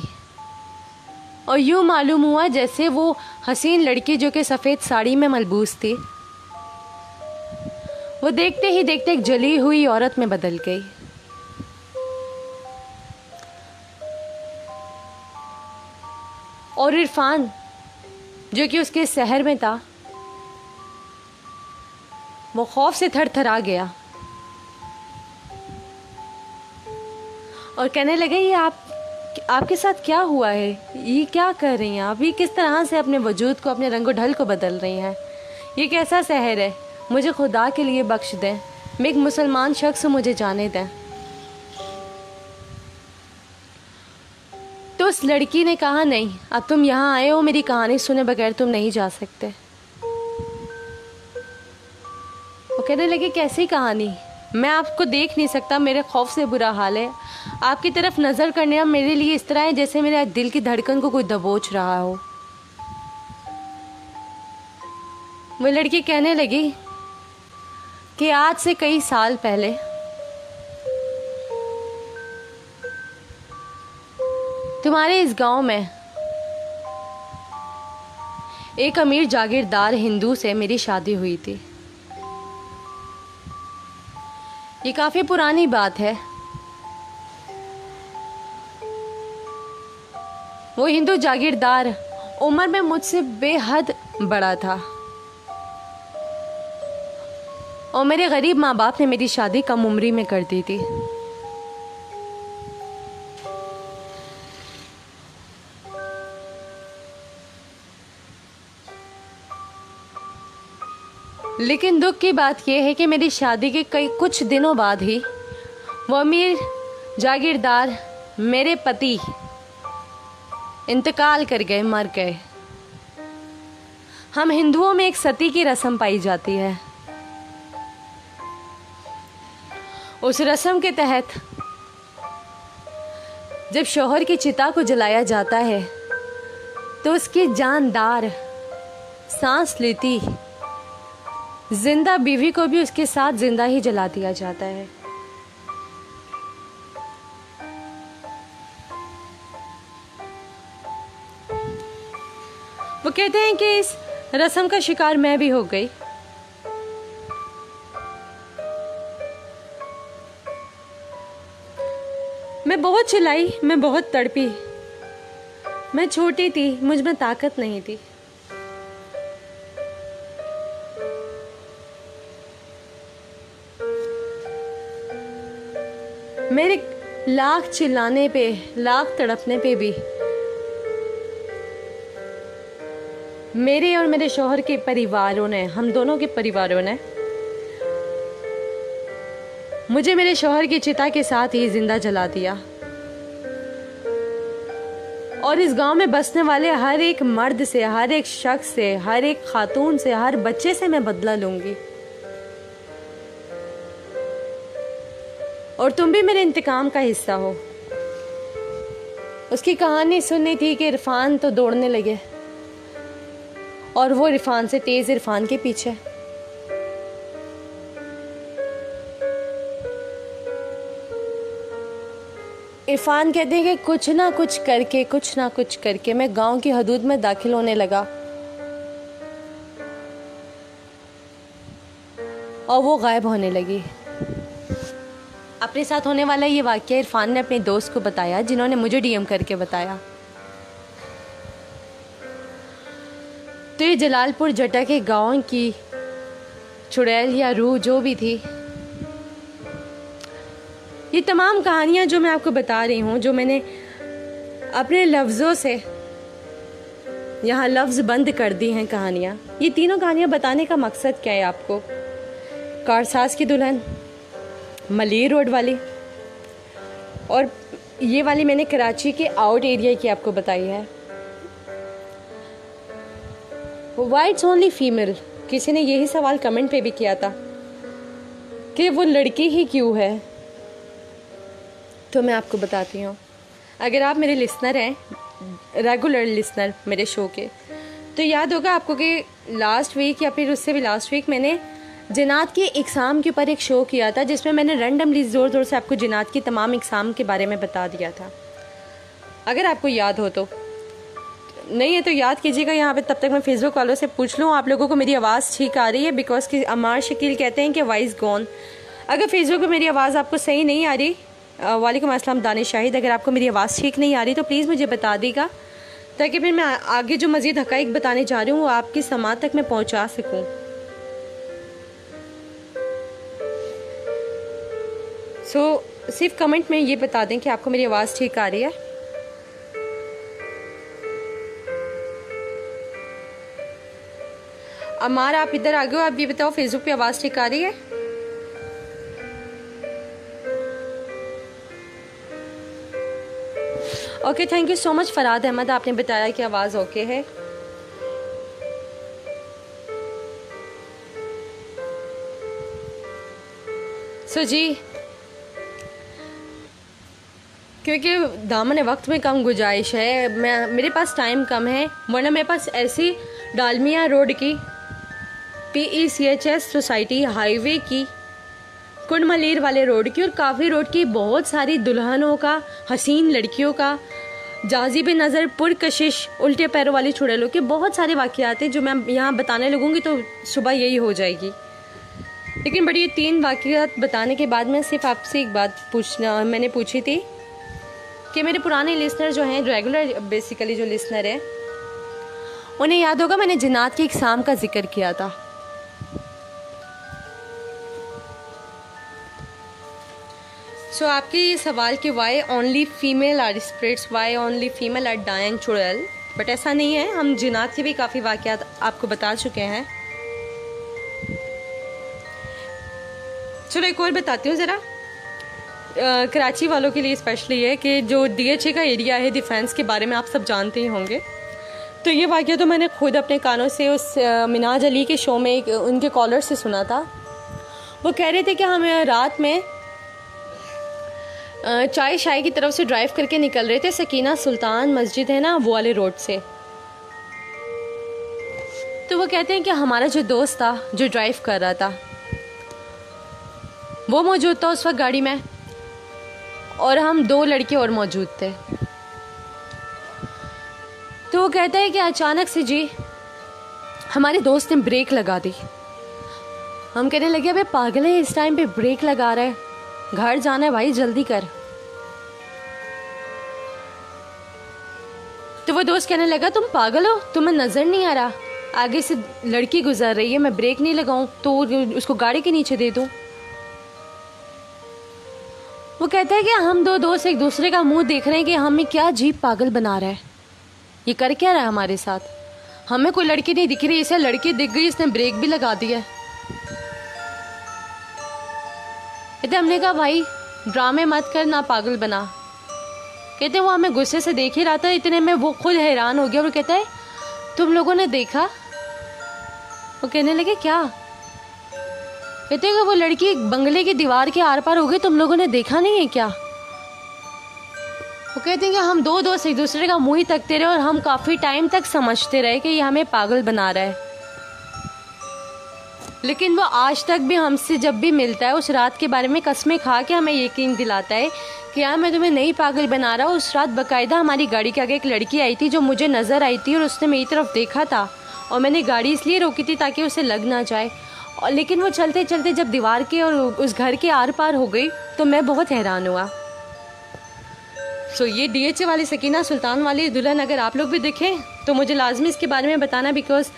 Speaker 1: और यूँ मालूम हुआ जैसे वो हसीन लड़की जो कि सफ़ेद साड़ी में मलबूस थी, वो देखते ही देखते एक जली हुई औरत में बदल गई। और इरफान जो कि उसके शहर में था, वो खौफ से थरथरा गया और कहने लगे, ये आपके साथ क्या हुआ है? ये क्या कर रही हैं आप? ये किस तरह से अपने वजूद को, अपने रंगो ढल को बदल रही हैं? ये कैसा शहर है? मुझे खुदा के लिए बख्श दें, मैं एक मुसलमान शख्स हूँ, मुझे जाने दें। तो उस लड़की ने कहा, नहीं, अब तुम यहाँ आए हो, मेरी कहानी सुने बगैर तुम नहीं जा सकते। वो कहने लगे, कैसी कहानी? मैं आपको देख नहीं सकता, मेरे खौफ से बुरा हाल है। आपकी तरफ नज़र करने मेरे लिए इस तरह है जैसे मेरे दिल की धड़कन को कोई दबोच रहा हो। वो लड़की कहने लगी कि आज से कई साल पहले तुम्हारे इस गांव में एक अमीर जागीरदार हिंदू से मेरी शादी हुई थी। ये काफ़ी पुरानी बात है। वो हिंदू जागीरदार उम्र में मुझसे बेहद बड़ा था और मेरे गरीब माँ बाप ने मेरी शादी कम उम्री में कर दी थी। लेकिन दुख की बात यह है कि मेरी शादी के कुछ दिनों बाद ही वो अमीर जागीरदार, मेरे पति, इंतकाल कर गए, मर गए। हम हिंदुओं में एक सती की रस्म पाई जाती है। उस रस्म के तहत जब शौहर की चिता को जलाया जाता है तो उसकी जानदार सांस लेती जिंदा बीवी को भी उसके साथ जिंदा ही जला दिया जाता है। वो कहते हैं कि इस रस्म का शिकार मैं भी हो गई। मैं बहुत चिल्लाई, मैं बहुत तड़पी। मैं छोटी थी, मुझ में ताकत नहीं थी। मेरे लाख चिल्लाने पे, लाख तड़पने पे भी मेरे और मेरे शौहर के परिवारों ने, हम दोनों के परिवारों ने मुझे मेरे शौहर की चिता के साथ ही जिंदा जला दिया। और इस गांव में बसने वाले हर एक मर्द से, हर एक शख्स से, हर एक खातून से, हर बच्चे से मैं बदला लूंगी। और तुम भी मेरे इंतकाम का हिस्सा हो। उसकी कहानी सुननी थी कि इरफान तो दौड़ने लगे और वो इरफान से तेज इरफान के पीछे। इरफान कहते हैं कि कुछ ना कुछ करके मैं गांव की हदूद में दाखिल होने लगा और वो गायब होने लगी। अपने साथ होने वाला ये वाक़या इरफान ने अपने दोस्त को बताया, जिन्होंने मुझे डीएम करके बताया। तो ये जलालपुर जटा के गांव की चुड़ैल या रूह जो भी थी, ये तमाम कहानियाँ जो मैं आपको बता रही हूँ, जो मैंने अपने लफ्ज़ों से यहाँ लफ्ज़ बंद कर दी हैं कहानियाँ, ये तीनों कहानियाँ बताने का मकसद क्या है आपको? कारसाज की दुल्हन, मलीर रोड वाली, और ये वाली मैंने कराची के आउट एरिया की आपको बताई है। वाई इट्स ओनली फीमेल, किसी ने यही सवाल कमेंट पे भी किया था कि वो लड़की ही क्यों है। तो मैं आपको बताती हूँ, अगर आप मेरे लिसनर हैं, रेगुलर लिसनर मेरे शो के, तो याद होगा आपको कि लास्ट वीक या फिर उससे भी लास्ट वीक मैंने जिनात के एग्ज़ाम के ऊपर एक शो किया था, जिसमें मैंने रैंडमली ज़ोर ज़ोर से आपको जिनात की तमाम एग्ज़ाम के बारे में बता दिया था। अगर आपको याद हो तो, नहीं है तो याद कीजिएगा यहाँ पे। तब तक मैं फेसबुक वालों से पूछ लूँ आप लोगों को मेरी आवाज़ ठीक आ रही है, बिकॉज कि अमार शकील कहते हैं कि वॉइस गॉन। अगर फेसबुक पे मेरी आवाज़ आपको सही नहीं आ रही, वालेकुम अस्सलाम दानिश शाहिद, अगर आपको मेरी आवाज़ ठीक नहीं आ रही तो प्लीज़ मुझे बता देगा, ताकि फिर मैं आगे जो मज़ीद हक़ाइक़ बताने जा रही हूँ वो आपकी समात तक मैं पहुँचा सकूँ। सिर्फ कमेंट में ये बता दें कि आपको मेरी आवाज़ ठीक आ रही है। अमार आप इधर आ गए, आप ये बताओ फेसबुक पे आवाज़ ठीक आ रही है? Okay, thank you so much Farad Ahmad, आपने बताया कि आवाज़ ओके है। सो जी, क्योंकि दामन वक्त में कम गुंजाइश है, मेरे पास टाइम कम है, वरना मेरे पास ऐसी डालमिया रोड की, PECHS सोसाइटी हाईवे की, कुंडमलीर वाले रोड की और काफ़ी रोड की बहुत सारी दुल्हनों का, हसीन लड़कियों का, जाज़िब नज़र, पुरकशिश, उल्टे पैरों वाली चुड़ैलों के बहुत सारे वाक़यात हैं जो मैं यहाँ बताने लगूँगी तो सुबह यही हो जाएगी। लेकिन बड़ी ये 3 वाक़यात बताने के बाद मैं सिर्फ आपसे एक बात मैंने पूछी थी कि मेरे पुराने लिसनर जो हैं, रेगुलर बेसिकली जो लिसनर हैं, उन्हें याद होगा मैंने जिनात के एग्ज़ाम का जिक्र किया था। सो आपके ये सवाल कि why only female are spirits, why only female are dying चुड़ैल, बट ऐसा नहीं है, हम जिनात के भी काफ़ी वाक़यात आपको बता चुके हैं। चलो एक और बताती हूँ ज़रा, कराची वालों के लिए स्पेशली है कि जो DHA का एरिया है डिफेंस के बारे में आप सब जानते ही होंगे। तो ये वाक़या तो मैंने खुद अपने कानों से उस मिनाज अली के शो में उनके कॉलर से सुना था। वो कह रहे थे कि हम रात में चाय शाय की तरफ से ड्राइव करके निकल रहे थे, सकीना सुल्तान मस्जिद है ना वो वाले रोड से। तो वो कहते हैं कि हमारा जो दोस्त था जो ड्राइव कर रहा था वो मौजूद था उस वक्त गाड़ी में, और हम 2 लड़के और मौजूद थे। तो वो कहता है कि अचानक से जी हमारे दोस्त ने ब्रेक लगा दी। हम कहने लगे अबे पागल है, इस टाइम पे ब्रेक लगा रहा है, घर जाना है भाई, जल्दी कर। तो वो दोस्त कहने लगा तुम पागल हो, तुम्हें नज़र नहीं आ रहा आगे से लड़की गुजर रही है, मैं ब्रेक नहीं लगाऊं तो उसको गाड़ी के नीचे दे दूं। वो कहता है कि हम 2 दोस्त एक दूसरे का मुंह देख रहे हैं कि हमें क्या अजीब पागल बना रहा है, ये कर क्या रहा है हमारे साथ। हमें कोई लड़की नहीं दिख रही, इसे लड़की दिख गई, इसने ब्रेक भी लगा दिया। कहते हमने कहा भाई ड्रामे मत कर, ना पागल बना। कहते वो हमें गुस्से से देख ही रहा था, इतने में वो खुद हैरान हो गया और कहता है तुम लोगों ने देखा? वो कहने लगे क्या? कहते कि वो लड़की बंगले की दीवार के आर पार हो गई, तुम लोगों ने देखा नहीं है क्या? वो कहते हैं कि हम दो दोस्त एक दूसरे का मुंह ही तकते रहे और हम काफ़ी टाइम तक समझते रहे कि ये हमें पागल बना रहा है, लेकिन वो आज तक भी हमसे जब भी मिलता है उस रात के बारे में कस्में खा के हमें यकीन दिलाता है कि यार मैं तुम्हें नहीं पागल बना रहा। उस रात बाकायदा हमारी गाड़ी के आगे एक लड़की आई थी जो मुझे नज़र आई थी और उसने मेरी तरफ देखा था और मैंने गाड़ी इसलिए रोकी थी ताकि उसे लग ना जाए, और लेकिन वो चलते चलते जब दीवार के और उस घर के आर पार हो गई तो मैं बहुत हैरान हुआ। सो ये DHA वाली सकीना सुल्तान वाली दुल्हन अगर आप लोग भी देखें तो मुझे लाजमी इसके बारे में बताना, बिकॉज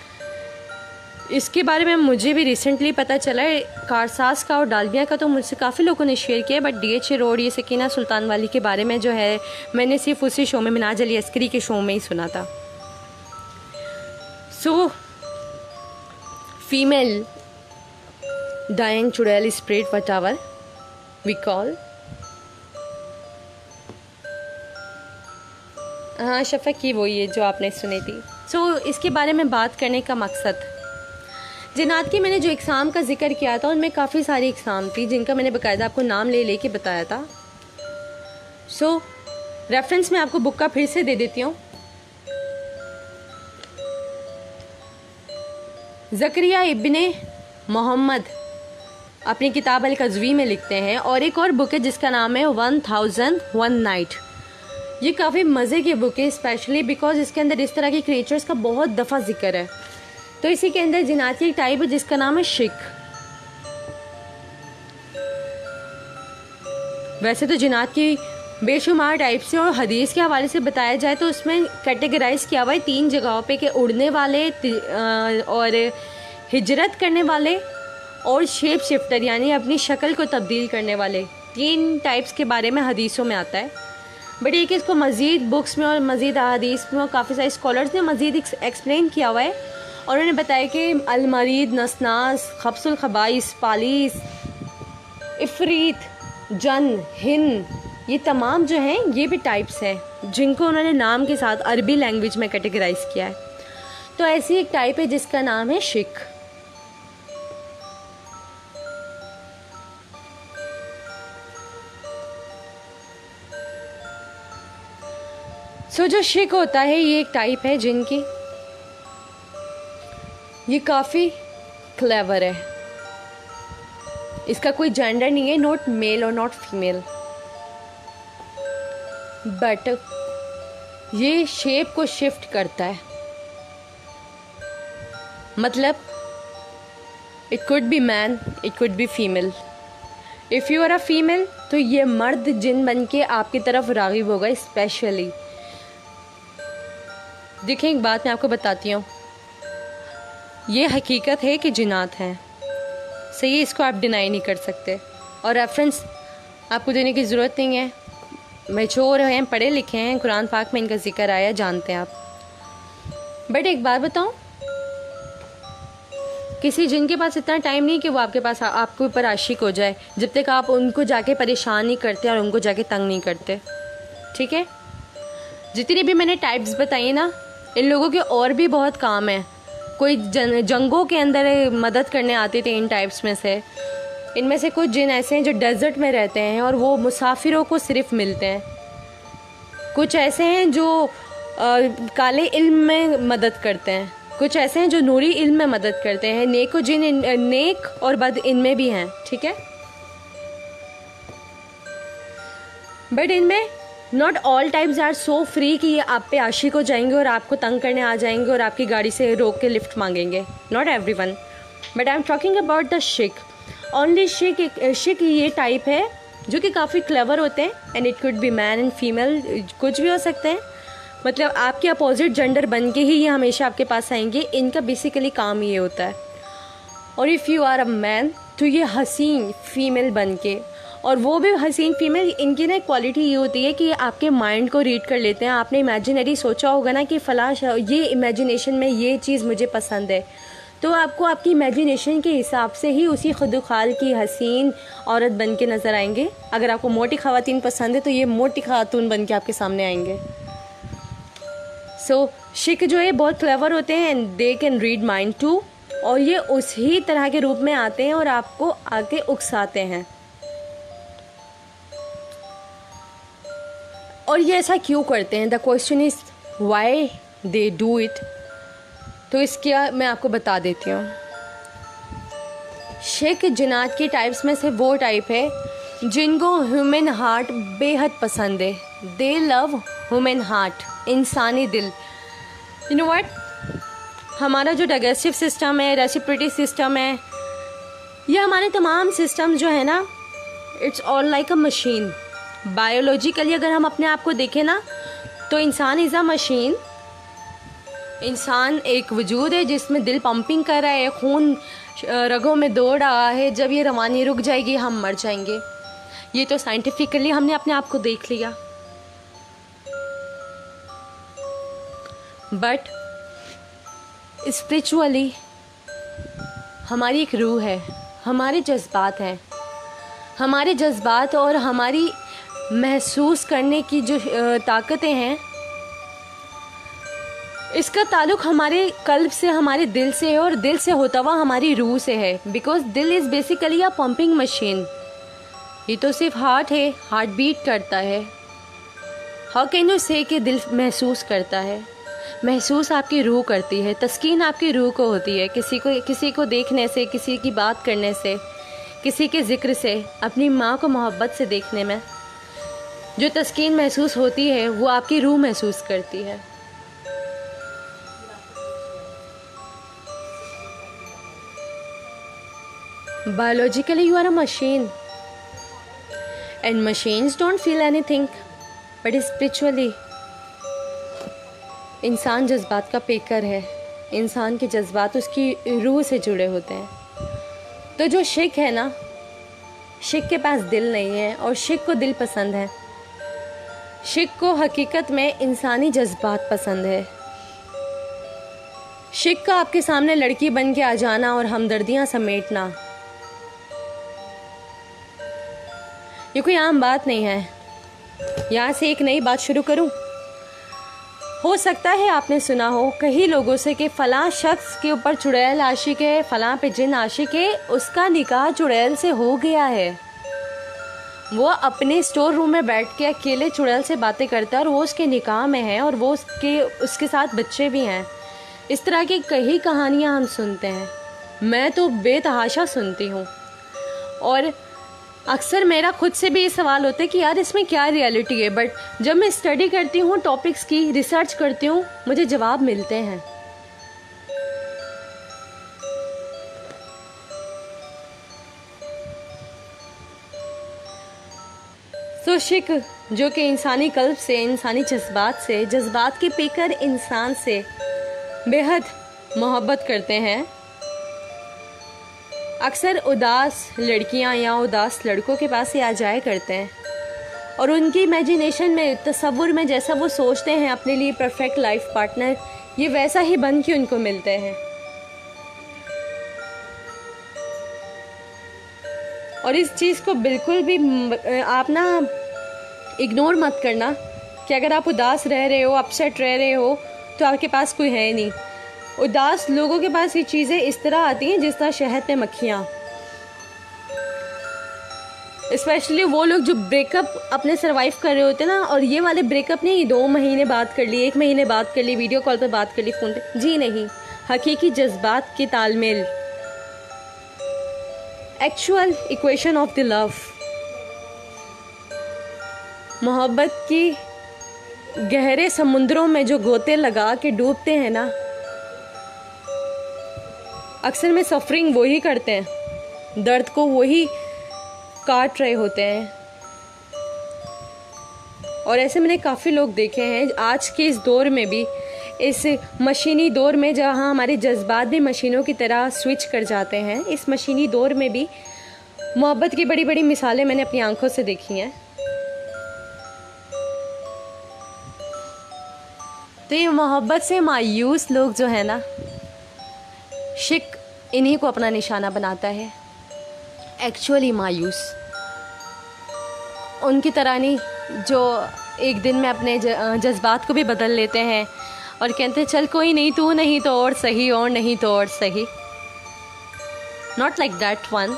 Speaker 1: इसके बारे में मुझे भी रिसेंटली पता चला है। कारसास का और डालमिया का तो मुझसे काफ़ी लोगों ने शेयर किया, बट DHA रोड ये सकीना सुल्तान वाली के बारे में जो है मैंने सिर्फ उसी शो में, मिनाज अली अस्करी के शो में ही सुना था। So female dying chudel spirit whatever we call। हाँ शफा की वो ये जो आपने सुनी थी। सो इसके बारे में बात करने का मकसद, जिन्नात की मैंने जो एग्ज़ाम का जिक्र किया था उनमें काफ़ी सारी एग्ज़ाम थी जिनका मैंने बाकायदा आपको नाम ले लेके बताया था। सो रेफरेंस मैं आपको बुक का फिर से दे देती हूँ। ज़करिया इब्ने मोहम्मद अपनी किताब अल कज़वी में लिखते हैं, और एक और बुक है जिसका नाम है 1001 नाइट। ये काफ़ी मज़े की बुक है, स्पेशली बिकॉज इसके अंदर इस तरह के क्रिएचर्स का बहुत दफ़ा जिक्र है। तो इसी के अंदर जिन्नात की एक टाइप है जिसका नाम है शिक। वैसे तो जिन्नात की बेशुमार टाइप से और हदीस के हवाले से बताया जाए तो उसमें कैटेगराइज किया हुआ है 3 जगहों पे कि उड़ने वाले और हिजरत करने वाले और शेप शिफ्टर यानी अपनी शक्ल को तब्दील करने वाले 3 टाइप्स के बारे में हदीसों में आता है। बट ये कि इसको मज़ीद बुक्स में और मज़ीद हदीस में और काफ़ी सारे स्कॉलर्स ने मज़ीद एक्सप्लेन किया हुआ है, और उन्होंने बताया कि अलमरीद, नसनास, खब्सुल खबाइस, पालिस, इफ़रीत, जन, हिन, ये तमाम जो हैं ये भी टाइप्स हैं जिनको उन्होंने नाम के साथ अरबी लैंग्वेज में कैटेगराइज किया है। तो ऐसी एक टाइप है जिसका नाम है शिक। सो जो शिक होता है ये एक टाइप है जिनकी ये काफ़ी क्लेवर है, इसका कोई जेंडर नहीं है, नॉट मेल और नॉट फीमेल, बट ये शेप को शिफ्ट करता है। मतलब it could be man, it could be female. If you are a female तो ये मर्द जिन बन के आपकी तरफ राग़िब होगा। स्पेशली देखें एक बात मैं आपको बताती हूँ, ये हकीकत है कि जिन्नात हैं, सही है, इसको आप डिनाई नहीं कर सकते, और रेफरेंस आपको देने की ज़रूरत नहीं है। मैच्योर हैं, पढ़े लिखे हैं, कुरान पाक में इनका जिक्र आया, जानते हैं आप। बट एक बात बताऊँ, किसी जिनके पास इतना टाइम नहीं कि वो आपके पास आपके ऊपर आशिक हो जाए जब तक आप उनको जाके परेशान नहीं करते और उनको जाके तंग नहीं करते। ठीक है, जितनी भी मैंने टाइप्स बताई ना, इन लोगों के और भी बहुत काम है। कोई जंगों के अंदर मदद करने आते थे इन टाइप्स में से। इनमें से कुछ जिन ऐसे हैं जो डेजर्ट में रहते हैं और वो मुसाफिरों को सिर्फ मिलते हैं। कुछ ऐसे हैं जो काले इल्म में मदद करते हैं। कुछ ऐसे हैं जो नूरी इल्म में मदद करते हैं। नेक और जिन नेक और बद इनमें भी हैं। ठीक है, बट इनमें not all types are so free कि ये आप पे आशिक हो जाएंगे और आपको तंग करने आ जाएंगे और आपकी गाड़ी से रोक के लिफ्ट मांगेंगे। Not everyone, but I am talking about the शिक। ओनली शिक ये टाइप है जो कि काफ़ी क्लेवर होते हैं, and it could be man and female, कुछ भी हो सकते हैं। मतलब आपके अपोजिट जेंडर बन के ही ये हमेशा आपके पास आएंगे। इनका बेसिकली काम ये होता है। और if you are a man तो ये हसीन फीमेल बन के और वो भी हसीन फीमेल, इनकी ना क्वालिटी ये होती है कि आपके माइंड को रीड कर लेते हैं। आपने इमेजिनरी सोचा होगा ना कि फ़लाँ ये इमेजिनेशन में ये चीज़ मुझे पसंद है, तो आपको आपकी इमेजिनेशन के हिसाब से ही उसी खुदुखाल की हसीन औरत बन के नज़र आएंगे। अगर आपको मोटी ख़वातीन पसंद है तो ये मोटी खातून बन के आपके सामने आएंगे। सो शिक जो है बहुत क्लेवर होते हैं and they can read mind too, और ये उसी तरह के रूप में आते हैं और आपको आके उकसाते हैं। और ये ऐसा क्यों करते हैं? The question is why they do it. तो इसके मैं आपको बता देती हूँ। शिक जिन्नात की टाइप्स में से वो टाइप है जिनको ह्यूमन हार्ट बेहद पसंद है। दे लव ह्यूमन हार्ट, इंसानी दिल। यू नो व्हाट, हमारा जो डाइजेस्टिव सिस्टम है, रेसिप्रेटरी सिस्टम है, ये हमारे तमाम सिस्टम जो है ना, it's all like a machine. Biologically अगर हम अपने आप को देखें ना, तो इंसान इज़ अ मशीन। इंसान एक वजूद है जिसमें दिल पंपिंग कर रहा है, खून रगों में दौड़ रहा है। जब ये रवानी रुक जाएगी हम मर जाएंगे। ये तो साइंटिफिकली हमने अपने आप को देख लिया। बट स्पिरिचुअली हमारी एक रूह है, हमारे जज्बात हैं, हमारे जज्बात और हमारी महसूस करने की जो ताकतें हैं, इसका ताल्लुक़ हमारे कल्ब से, हमारे दिल से है, और दिल से होता हुआ हमारी रूह से है। बिकॉज दिल is basically a pumping machine. ये तो सिर्फ हार्ट है, हार्ट बीट करता है। हाउ कैन यू से कि दिल महसूस करता है? महसूस आपकी रूह करती है, तस्कीन आपकी रूह को होती है। किसी को देखने से, किसी की बात करने से, किसी के ज़िक्र से, अपनी माँ को मोहब्बत से देखने में जो तस्कीन महसूस होती है वो आपकी रूह महसूस करती है। Biologically you are a machine and machines don't feel anything, but spiritually इंसान जज्बात का पेकर है। इंसान के जज्बात उसकी रूह से जुड़े होते हैं। तो जो शिक है ना, शिक के पास दिल नहीं है और शिक को दिल पसंद है। शिक को हकीकत में इंसानी जज्बात पसंद है। शिक का आपके सामने लड़की बन के आ जाना और हमदर्दियाँ समेटना, ये कोई आम बात नहीं है। यहाँ से एक नई बात शुरू करूँ। हो सकता है आपने सुना हो कई लोगों से कि फ़लाँ शख्स के ऊपर चुड़ैल आशिक है, फ़लाँ पे जिन आशिक है, उसका निकाह चुड़ैल से हो गया है। वो अपने स्टोर रूम में बैठ के अकेले चुड़ैल से बातें करता है और वो उसके निकाह में है और वो उसके साथ बच्चे भी हैं। इस तरह की कई कहानियाँ हम सुनते हैं। मैं तो बेतहाशा सुनती हूँ और अक्सर मेरा खुद से भी ये सवाल होता है कि यार इसमें क्या रियलिटी है। बट जब मैं स्टडी करती हूँ, टॉपिक्स की रिसर्च करती हूँ, मुझे जवाब मिलते हैं। तो शिक जो कि इंसानी कल्ब से, इंसानी जज्बात के पेकर इंसान से बेहद मोहब्बत करते हैं। अक्सर उदास लड़कियां या उदास लड़कों के पास ये आ जाया करते हैं और उनकी इमेजिनेशन में, तसव्वुर में जैसा वो सोचते हैं अपने लिए परफेक्ट लाइफ पार्टनर, ये वैसा ही बन के उनको मिलते हैं। और इस चीज़ को बिल्कुल भी आप ना इग्नोर मत करना कि अगर आप उदास रह रहे हो, अपसेट रह रहे हो, तो आपके पास कोई है नहीं। उदास लोगों के पास ये चीज़ें इस तरह आती हैं जिस तरह शहद में मक्खियाँ। स्पेशली वो लोग जो ब्रेकअप अपने सरवाइव कर रहे होते हैं ना, और ये वाले ब्रेकअप नहीं 2 महीने बात कर ली, 1 महीने बात कर ली, वीडियो कॉल पे बात कर ली, फ़ोन पे, जी नहीं। हकीकी जज्बात की तालमेल, actual equation of the love, मोहब्बत की गहरे समुद्रों में जो गोते लगा के डूबते हैं ना, अक्सर में सफरिंग वही करते हैं, दर्द को वही काट रहे होते हैं। और ऐसे मैंने काफ़ी लोग देखे हैं आज के इस दौर में भी, इस मशीनी दौर में जहाँ हमारे जज्बात भी मशीनों की तरह स्विच कर जाते हैं, इस मशीनी दौर में भी मोहब्बत की बड़ी बड़ी मिसालें मैंने अपनी आंखों से देखी हैं। तो ये मोहब्बत से मायूस लोग जो है ना, शिक इन्हीं को अपना निशाना बनाता है। एक्चुअली मायूस उनकी तरह नहीं जो एक दिन में अपने जज्बात को भी बदल लेते हैं और कहते हैं चल कोई नहीं, तू नहीं तो और सही, और नहीं तो और सही। Not like that one.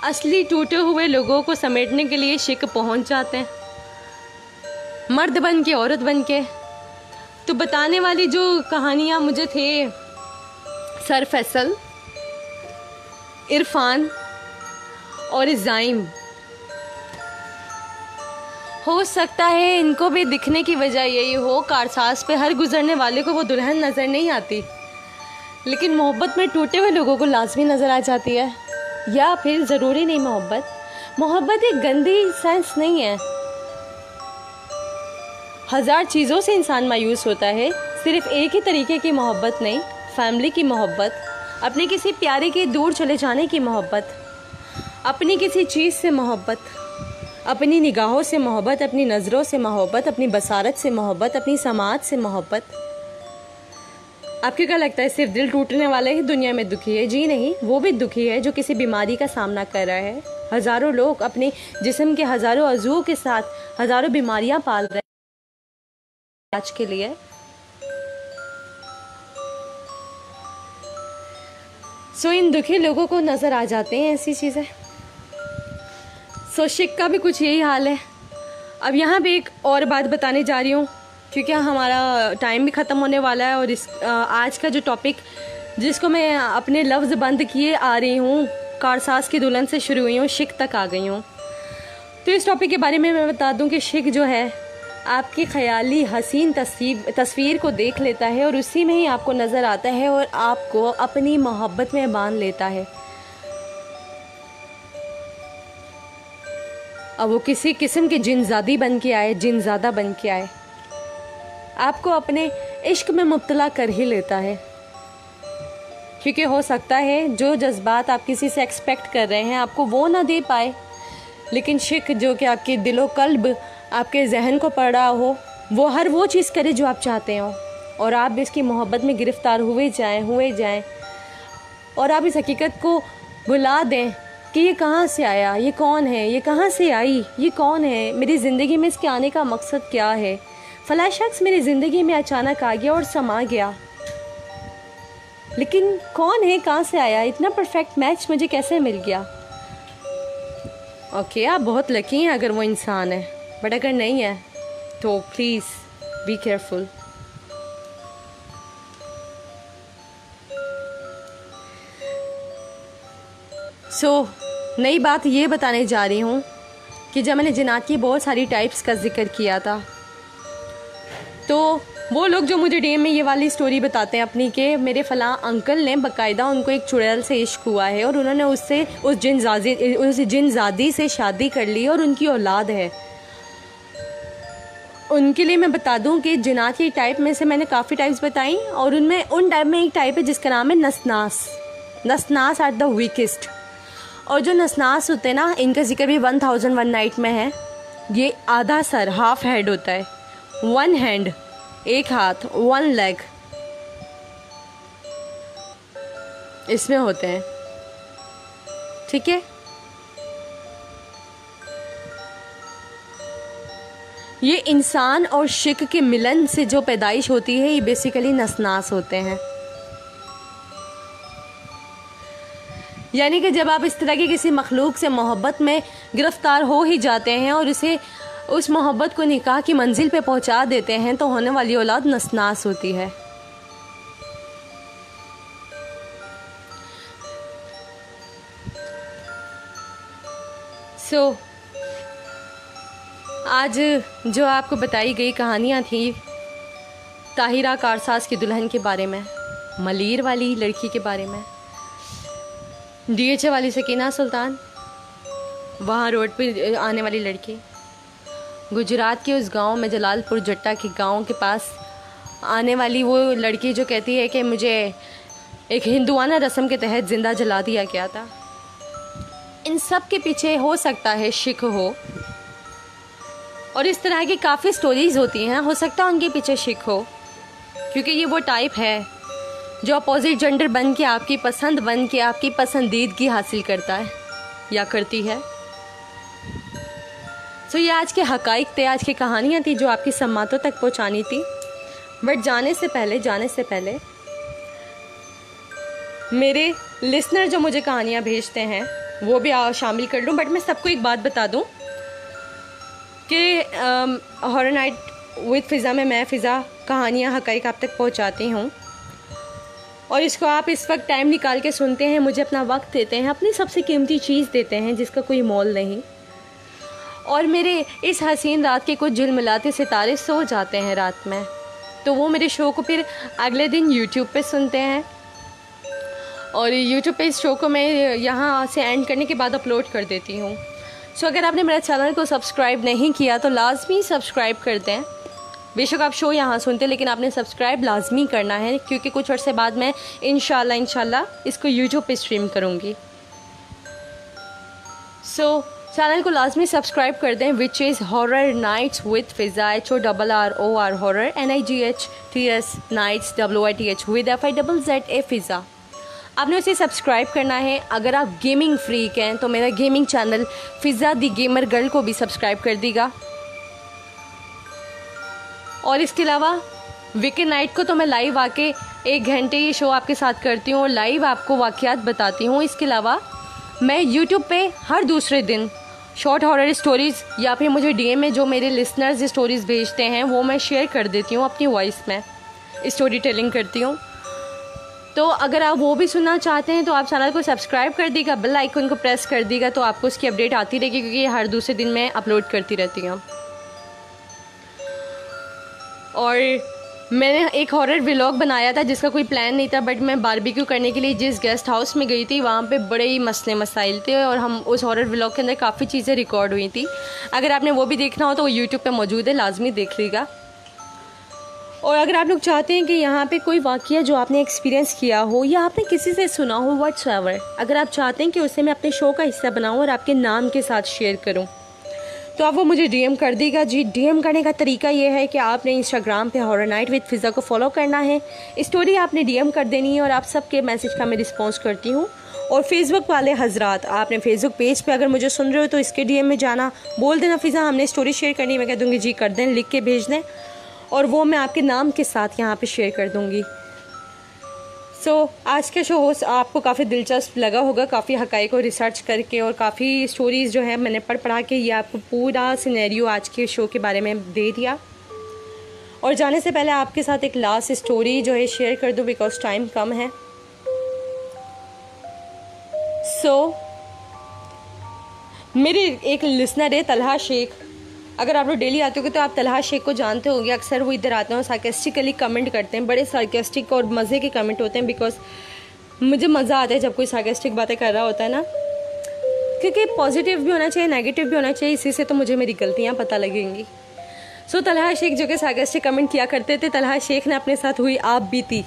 Speaker 1: असली टूटे हुए लोगों को समेटने के लिए शिक पहुंच जाते हैं, मर्द बन के, औरत बन के। तो बताने वाली जो कहानियाँ मुझे थे, सर फैसल, इरफान और ज़ाइम, हो सकता है इनको भी दिखने की वजह यही हो, कारसाज पे हर गुजरने वाले को वो दुल्हन नज़र नहीं आती, लेकिन मोहब्बत में टूटे हुए लोगों को लाजमी नज़र आ जाती है। या फिर ज़रूरी नहीं मोहब्बत एक गंदी सेंस नहीं है। हज़ार चीज़ों से इंसान मायूस होता है, सिर्फ एक ही तरीके की मोहब्बत नहीं। फैमिली की मोहब्बत, अपने किसी प्यारे के दूर चले जाने की मोहब्बत, अपनी किसी चीज़ से मोहब्बत, अपनी निगाहों से मोहब्बत, अपनी नज़रों से मोहब्बत, अपनी बसारत से मोहब्बत, अपनी समाज से मोहब्बत। आपको क्या लगता है सिर्फ दिल टूटने वाला ही दुनिया में दुखी है? जी नहीं, वो भी दुखी है जो किसी बीमारी का सामना कर रहा है। हज़ारों लोग अपने जिस्म के हज़ारों अज़ुओं के साथ हज़ारों बीमारियां पाल रहे हैं आज के लिए। सो इन दुखी लोगों को नज़र आ जाते हैं ऐसी चीज़ें। सो शिक का भी कुछ यही हाल है। अब यहाँ पे एक और बात बताने जा रही हूँ, क्योंकि हमारा टाइम भी ख़त्म होने वाला है और इस आज का जो टॉपिक जिसको मैं अपने लफ्ज़ बंद किए आ रही हूँ, कारसाज की दुल्हन से शुरू हुई हूँ, शिक तक आ गई हूँ। तो इस टॉपिक के बारे में मैं बता दूँ कि शिक जो है आपकी ख़याली हसीन तस्वीर को देख लेता है और उसी में ही आपको नज़र आता है और आपको अपनी मोहब्बत में बांध लेता है। अब वो किसी किस्म के जिनज़ादी बन के आए, जिनज़ादा बन के आए, आपको अपने इश्क में मुब्तला कर ही लेता है। क्योंकि हो सकता है जो जज्बात आप किसी से एक्सपेक्ट कर रहे हैं आपको वो ना दे पाए, लेकिन शिक जो कि आपके दिलो कल्ब, आपके जहन को पड़ रहा हो, वो हर वो चीज़ करे जो आप चाहते हो और आप इसकी मोहब्बत में गिरफ़्तार हुए जाएं और आप इस हकीकत को भुला दें कि ये कहाँ से आया, ये कौन है, ये कहाँ से आई, ये कौन है, मेरी ज़िंदगी में इसके आने का मकसद क्या है। फला शख्स मेरी ज़िंदगी में अचानक आ गया और समा गया, लेकिन कौन है, कहाँ से आया, इतना परफेक्ट मैच मुझे कैसे मिल गया। ओके, आप बहुत लकी हैं अगर वो इंसान है, बट अगर नहीं है तो प्लीज़ बी केयरफुल। नई बात ये बताने जा रही हूँ कि जब मैंने जिन्नात की बहुत सारी टाइप्स का जिक्र किया था, तो वो लोग जो मुझे डीएम में ये वाली स्टोरी बताते हैं अपनी के मेरे फ़लाँ अंकल ने बाकायदा उनको एक चुड़ैल से इश्क हुआ है और उन्होंने उससे उस जिनज़ादी से शादी कर ली और उनकी औलाद है। उनके लिए मैं बता दूं कि जिन्नात की टाइप में से मैंने काफ़ी टाइप्स बताई और उनमें उन टाइप में एक टाइप है जिसका नाम है नसनास आर द वीकेस्ट। और जो नसनास होते हैं ना, इनका जिक्र भी 1001 नाइट में है। ये आधा सर, हाफ हेड होता है, वन हैंड, एक हाथ, वन लेग, इसमें होते हैं। ठीक है, ये इंसान और शिक के मिलन से जो पैदाइश होती है, ये बेसिकली नसनास होते हैं। यानी कि जब आप इस तरह की किसी मखलूक से मोहब्बत में गिरफ्तार हो ही जाते हैं और उसे उस मोहब्बत को निकाह की मंजिल पे पहुंचा देते हैं, तो होने वाली औलाद नसनास होती है। आज जो आपको बताई गई कहानियाँ थी ताहिरा कारसाज की दुल्हन के बारे में, मलीर वाली लड़की के बारे में, डीएचए वाली सकीना सुल्तान, वहाँ रोड पे आने वाली लड़की, गुजरात के उस गांव में जलालपुर जट्टा के गांव के पास आने वाली वो लड़की जो कहती है कि मुझे एक हिंदुआना रस्म के तहत ज़िंदा जला दिया गया था। इन सब के पीछे हो सकता है शिक हो, और इस तरह की काफ़ी स्टोरीज़ होती हैं, हो सकता है उनके पीछे शिक हो, क्योंकि ये वो टाइप है जो अपोजिट जेंडर बन के आपकी पसंद बन के आपकी पसंदीदगी हासिल करता है या करती है। तो ये आज के हकाइक थे, आज की कहानियाँ थी जो आपकी सम्मातों तक पहुँचानी थी। बट जाने से पहले मेरे लिसनर जो मुझे कहानियाँ भेजते हैं वो भी शामिल कर लूँ। बट मैं सबको एक बात बता दूँ कि हॉरर नाइट विद फ़िज़ा में मैं फ़िज़ा कहानियाँ हकाइक आप तक पहुँचाती हूँ, और इसको आप इस वक्त टाइम निकाल के सुनते हैं, मुझे अपना वक्त देते हैं, अपनी सबसे कीमती चीज़ देते हैं जिसका कोई मोल नहीं। और मेरे इस हसीन रात के कुछ झिलमिलाते सितारे सो जाते हैं रात में, तो वो मेरे शो को फिर अगले दिन यूट्यूब पे सुनते हैं, और यूट्यूब पे इस शो को मैं यहाँ से एंड करने के बाद अपलोड कर देती हूँ। सो अगर आपने मेरे चैनल को सब्सक्राइब नहीं किया तो लाजमी सब्सक्राइब कर दें। बेशक आप शो यहाँ सुनते, लेकिन आपने सब्सक्राइब लाजमी करना है, क्योंकि कुछ अर्से बाद मैं इंशाल्लाह इसको यूट्यूब पे स्ट्रीम करूँगी। सो चैनल को लाजमी सब्सक्राइब कर दें, which is horror nights with Fizza, HORROR horror NIGHTS nights WITH with FIZZA Fizza. आपने उसे सब्सक्राइब करना है। अगर आप गेमिंग फ्रीक हैं तो मेरा गेमिंग चैनल फ़िज़ा दी गेमर गर्ल को भी सब्सक्राइब कर दीगा। और इसके अलावा वीकेंड नाइट को तो मैं लाइव आके 1 घंटे ये शो आपके साथ करती हूँ और लाइव आपको वाक़यात बताती हूँ। इसके अलावा मैं यूट्यूब पे हर दूसरे दिन शॉर्ट हॉरर स्टोरीज़ या फिर मुझे DM में जो मेरे लिसनर्स स्टोरीज़ भेजते हैं वो मैं शेयर कर देती हूँ, अपनी वॉइस में स्टोरी टेलिंग करती हूँ। तो अगर आप वो भी सुनना चाहते हैं तो आप चैनल को सब्सक्राइब कर दीजिएगा, बेल आइकन को प्रेस कर दीजिएगा, तो आपको उसकी अपडेट आती रहेगी, क्योंकि हर दूसरे दिन मैं अपलोड करती रहती हूँ। और मैंने एक हॉरर व्लॉग बनाया था जिसका कोई प्लान नहीं था, बट मैं बारबेक्यू करने के लिए जिस गेस्ट हाउस में गई थी वहाँ पे बड़े ही मसले मसाइल थे, और हम उस हॉरर व्लॉग के अंदर काफ़ी चीज़ें रिकॉर्ड हुई थी। अगर आपने वो भी देखना हो तो वो यूट्यूब पे मौजूद है, लाजमी देख लीजिएगा। और अगर आप लोग चाहते हैं कि यहाँ पे कोई वाक़या जो आपने एक्सपीरियंस किया हो या आपने किसी से सुना हो व्हाट्सएवर, अगर आप चाहते हैं कि उसे मैं अपने शो का हिस्सा बनाऊँ और आपके नाम के साथ शेयर करूँ, तो आप वो मुझे DM कर दीजिएगा। जी, DM करने का तरीका ये है कि आपने इंस्टाग्राम पे हॉरर नाइट विद फ़िज़ा को फॉलो करना है, स्टोरी आपने DM कर देनी है और आप सबके मैसेज का मैं रिस्पॉन्स करती हूँ। और फेसबुक वाले हजरात, आपने फेसबुक पेज पे अगर मुझे सुन रहे हो तो इसके DM में जाना, बोल देना फ़िज़ा हमने स्टोरी शेयर करनी, मैं कह दूँगी जी कर दें, लिख के भेज दें, और वो मैं आपके नाम के साथ यहाँ पे शेयर कर दूँगी। सो आज का शो आपको काफ़ी दिलचस्प लगा होगा, काफ़ी हकाइक को रिसर्च करके और काफ़ी स्टोरीज़ जो है मैंने पढ़ा के ये आपको पूरा सिनेरियो आज के शो के बारे में दे दिया। और जाने से पहले आपके साथ एक लास्ट स्टोरी जो है शेयर कर दूँ, बिकॉज टाइम कम है। सो मेरे एक लिसनर है तलहा शेख, अगर आप लोग डेली आते हो तो आप तलहा शेख को जानते होंगे। अक्सर वो इधर आते हैं और सार्केस्टिकली कमेंट करते हैं, बड़े सार्केस्टिक और मज़े के कमेंट होते हैं, बिकॉज मुझे मज़ा आता है जब कोई सार्केस्टिक बातें कर रहा होता है ना, क्योंकि पॉजिटिव भी होना चाहिए, नेगेटिव भी होना चाहिए, इसी से तो मुझे मेरी गलतियाँ पता लगेंगी। सो तलहा शेख जो कि सार्केस्टिक कमेंट किया करते थे, तलहा शेख ने अपने साथ हुई आप बीती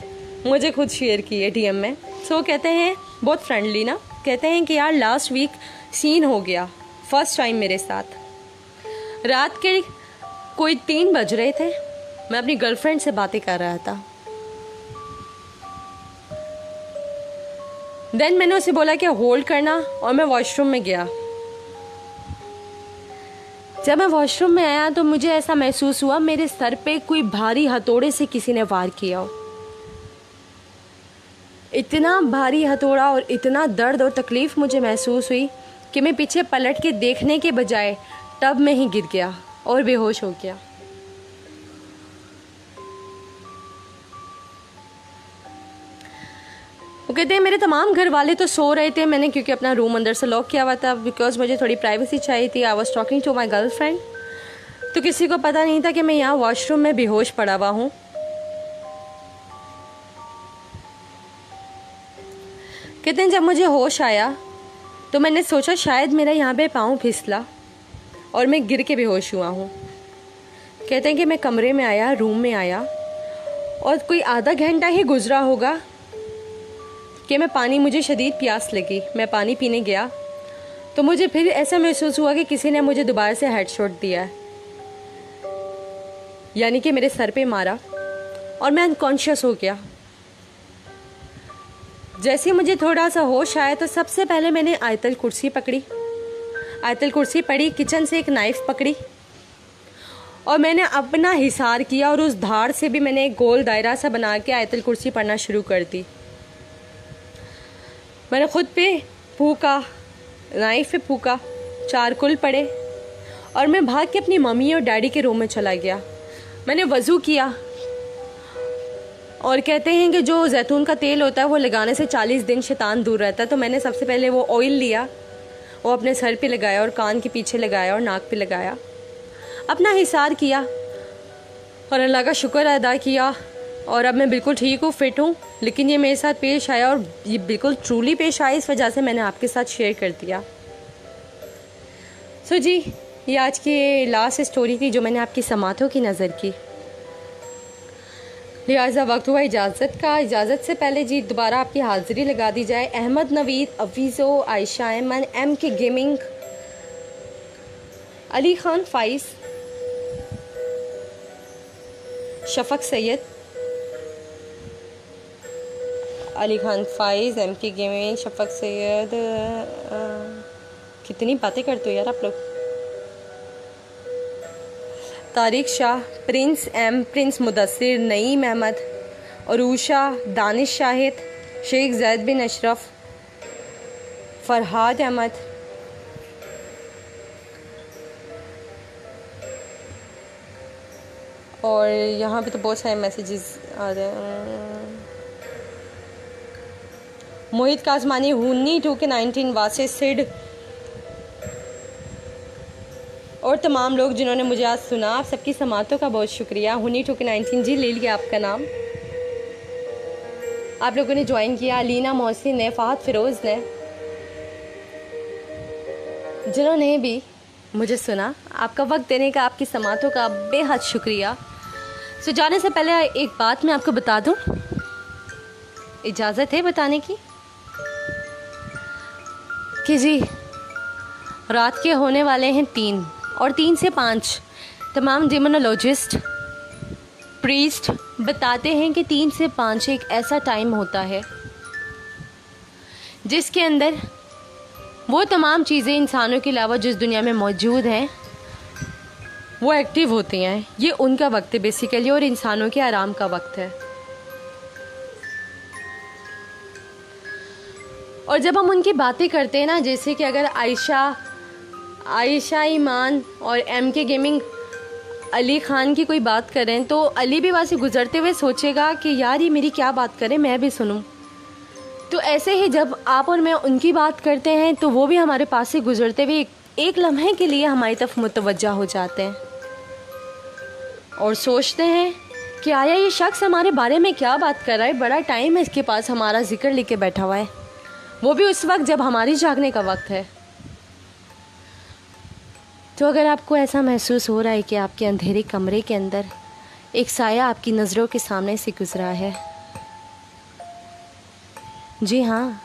Speaker 1: मुझे खुद शेयर की है DM में। सो कहते हैं, बहुत फ्रेंडली ना, कहते हैं कि यार लास्ट वीक सीन हो गया फर्स्ट टाइम मेरे साथ। रात के कोई 3 बज रहे थे, मैं अपनी गर्लफ्रेंड से बातें कर रहा था। देन मैंने उसे बोला कि होल्ड करना, और मैं वॉशरूम में गया। जब मैं वॉशरूम में आया तो मुझे ऐसा महसूस हुआ मेरे सर पे कोई भारी हथौड़े से किसी ने वार किया हो। इतना भारी हथौड़ा और इतना दर्द और तकलीफ मुझे महसूस हुई कि मैं पीछे पलट के देखने के बजाय टब में ही गिर गया और बेहोश हो गया। वो कहते हैं मेरे तमाम घर वाले तो सो रहे थे, मैंने क्योंकि अपना रूम अंदर से लॉक किया हुआ था, बिकॉज मुझे थोड़ी प्राइवेसी चाहिए थी। I was talking to my girlfriend, तो किसी को पता नहीं था कि मैं यहाँ वॉशरूम में बेहोश पड़ा हुआ हूँ। कहते हैं जब मुझे होश आया तो मैंने सोचा शायद मेरा यहाँ पे पाँव फिसला और मैं गिर के बेहोश हुआ हूँ। कहते हैं कि मैं कमरे में आया, रूम में आया, और कोई आधा घंटा ही गुजरा होगा कि मुझे शदीद प्यास लगी। मैं पानी पीने गया तो मुझे फिर ऐसा महसूस हुआ कि किसी ने मुझे दोबारा से हेडशॉट दिया है, यानी कि मेरे सर पे मारा और मैं अनकॉन्शियस हो गया। जैसे मुझे थोड़ा सा होश आया तो सबसे पहले मैंने आयतल कुर्सी पकड़ी, आयतल कुर्सी पढ़ी, किचन से एक नाइफ़ पकड़ी और मैंने अपना हिसार किया और उस धार से भी मैंने एक गोल दायरा सा बना के आयतल कुर्सी पढ़ना शुरू कर दी। मैंने खुद पे फूका, नाइफ पे फूका, 4 कुल पड़े और मैं भाग के अपनी मम्मी और डैडी के रूम में चला गया। मैंने वज़ू किया और कहते हैं कि जो जैतून का तेल होता है वो लगाने से 40 दिन शैतान दूर रहता है। तो मैंने सबसे पहले वो ऑयल लिया, वो अपने सर पे लगाया और कान के पीछे लगाया और नाक पे लगाया, अपना हिसार किया और अल्लाह का शुक्र अदा किया और अब मैं बिल्कुल ठीक हूँ, फिट हूँ। लेकिन ये मेरे साथ पेश आया और ये बिल्कुल ट्रूली पेश आया, इस वजह से मैंने आपके साथ शेयर कर दिया। सो जी, ये आज की लास्ट स्टोरी थी जो मैंने आपकी समातों की नज़र की। लिहाजा वक्त हुआ इजाज़त का। इजाज़त से पहले जी दोबारा आपकी हाज़िरी लगा दी जाए। Ahmad Naveed, Afizo, Ayesha Aiman, MK gaming, Ali Khan Faiz, Shafaq Syed, Ali Khan Faiz, MK gaming, Shafaq Syed, कितनी बातें करते हो यार आप लोग। Tariq Shah, prince M, prince Mudassir, Naeem Ahmad, Arusha, Danish Shahid, Sheikh Zaid bin Ashraf, Farhad Ahmad, और यहाँ पे तो बहुत सारे मैसेजेस आ रहे हैं। मोहित काजमानी, हुन्नी 2K19, वासे सिड और तमाम लोग जिन्होंने मुझे आज सुना, आप सबकी समातों का बहुत शुक्रिया। हुन्नी 2K19 जी, ले लिया आपका नाम, आप लोगों ने ज्वाइन किया। अलीना मोहसिन ने, फ़हद फ़िरोज़ ने, जिन्होंने भी मुझे सुना, आपका वक्त देने का, आपकी समातों का बेहद शुक्रिया। सो जाने से पहले एक बात मैं आपको बता दूं, इजाज़त है बताने की, कि जी रात के होने वाले हैं 3 और 3 से 5 तमाम डिमोनोलॉजिस्ट, प्रीस्ट बताते हैं कि 3 से 5 एक ऐसा टाइम होता है जिसके अंदर वो तमाम चीज़ें इंसानों के अलावा जिस दुनिया में मौजूद हैं वो एक्टिव होती हैं। ये उनका वक्त है बेसिकली, और इंसानों के आराम का वक्त है। और जब हम उनकी बातें करते हैं ना, जैसे कि अगर आयशा ईमान और MK गेमिंग अली खान की कोई बात करें तो अली भी वहाँ से गुजरते हुए सोचेगा कि यार ये मेरी क्या बात करें, मैं भी सुनूं। तो ऐसे ही जब आप और मैं उनकी बात करते हैं तो वो भी हमारे पास से गुजरते हुए एक लम्हे के लिए हमारी तरफ मुतवज्जा हो जाते हैं और सोचते हैं कि आया ये शख्स हमारे बारे में क्या बात कर रहा है, बड़ा टाइम है इसके पास हमारा जिक्र लेके बैठा हुआ है, वो भी उस वक्त जब हमारी जागने का वक्त है। तो अगर आपको ऐसा महसूस हो रहा है कि आपके अंधेरे कमरे के अंदर एक साया आपकी नज़रों के सामने से गुजरा है, जी हाँ,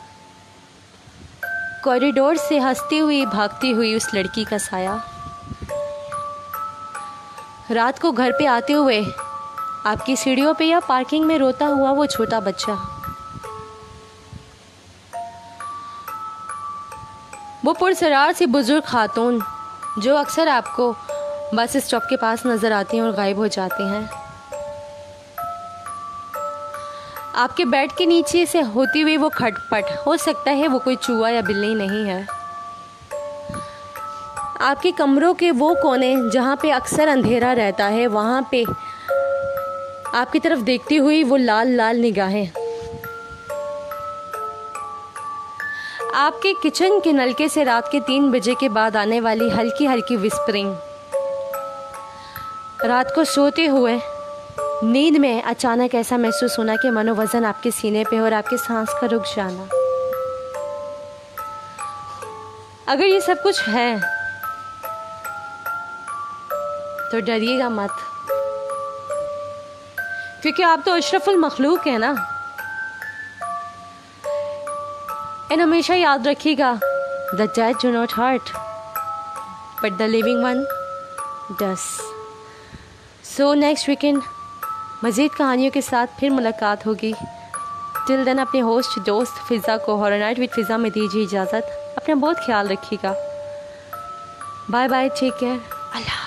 Speaker 1: कॉरिडोर से हंसती हुई भागती हुई उस लड़की का साया, रात को घर पे आते हुए आपकी सीढ़ियों पे या पार्किंग में रोता हुआ वो छोटा बच्चा, वो पुरसरार सी बुजुर्ग खातून जो अक्सर आपको बस स्टॉप के पास नज़र आती हैं और गायब हो जाती हैं, आपके बेड के नीचे से होती हुई वो खटपट, हो सकता है वो कोई चूहा या बिल्ली नहीं है, आपके कमरों के वो कोने जहाँ पे अक्सर अंधेरा रहता है, वहाँ पे आपकी तरफ देखती हुई वो लाल लाल निगाहें, आपके किचन के नलके से रात के 3 बजे के बाद आने वाली हल्की हल्की विस्परिंग, रात को सोते हुए नींद में अचानक ऐसा महसूस होना कि मनोवजन आपके सीने पे और आपके सांस का रुक जाना। अगर ये सब कुछ है तो डरिएगा मत, क्योंकि आप तो अशरफुल मखलूक है ना। एंड हमेशा याद रखिएगा, the dead do not hurt but the living one does. So next weekend मज़ीद कहानियों के साथ फिर मुलाकात होगी। टिल देन अपने होस्ट दोस्त फ़िज़ा को हॉरर नाइट विद फ़िज़ा में दीजिए इजाज़त। अपना बहुत ख्याल रखिएगा। बाय बाय, टेक केयर, अल्लाह।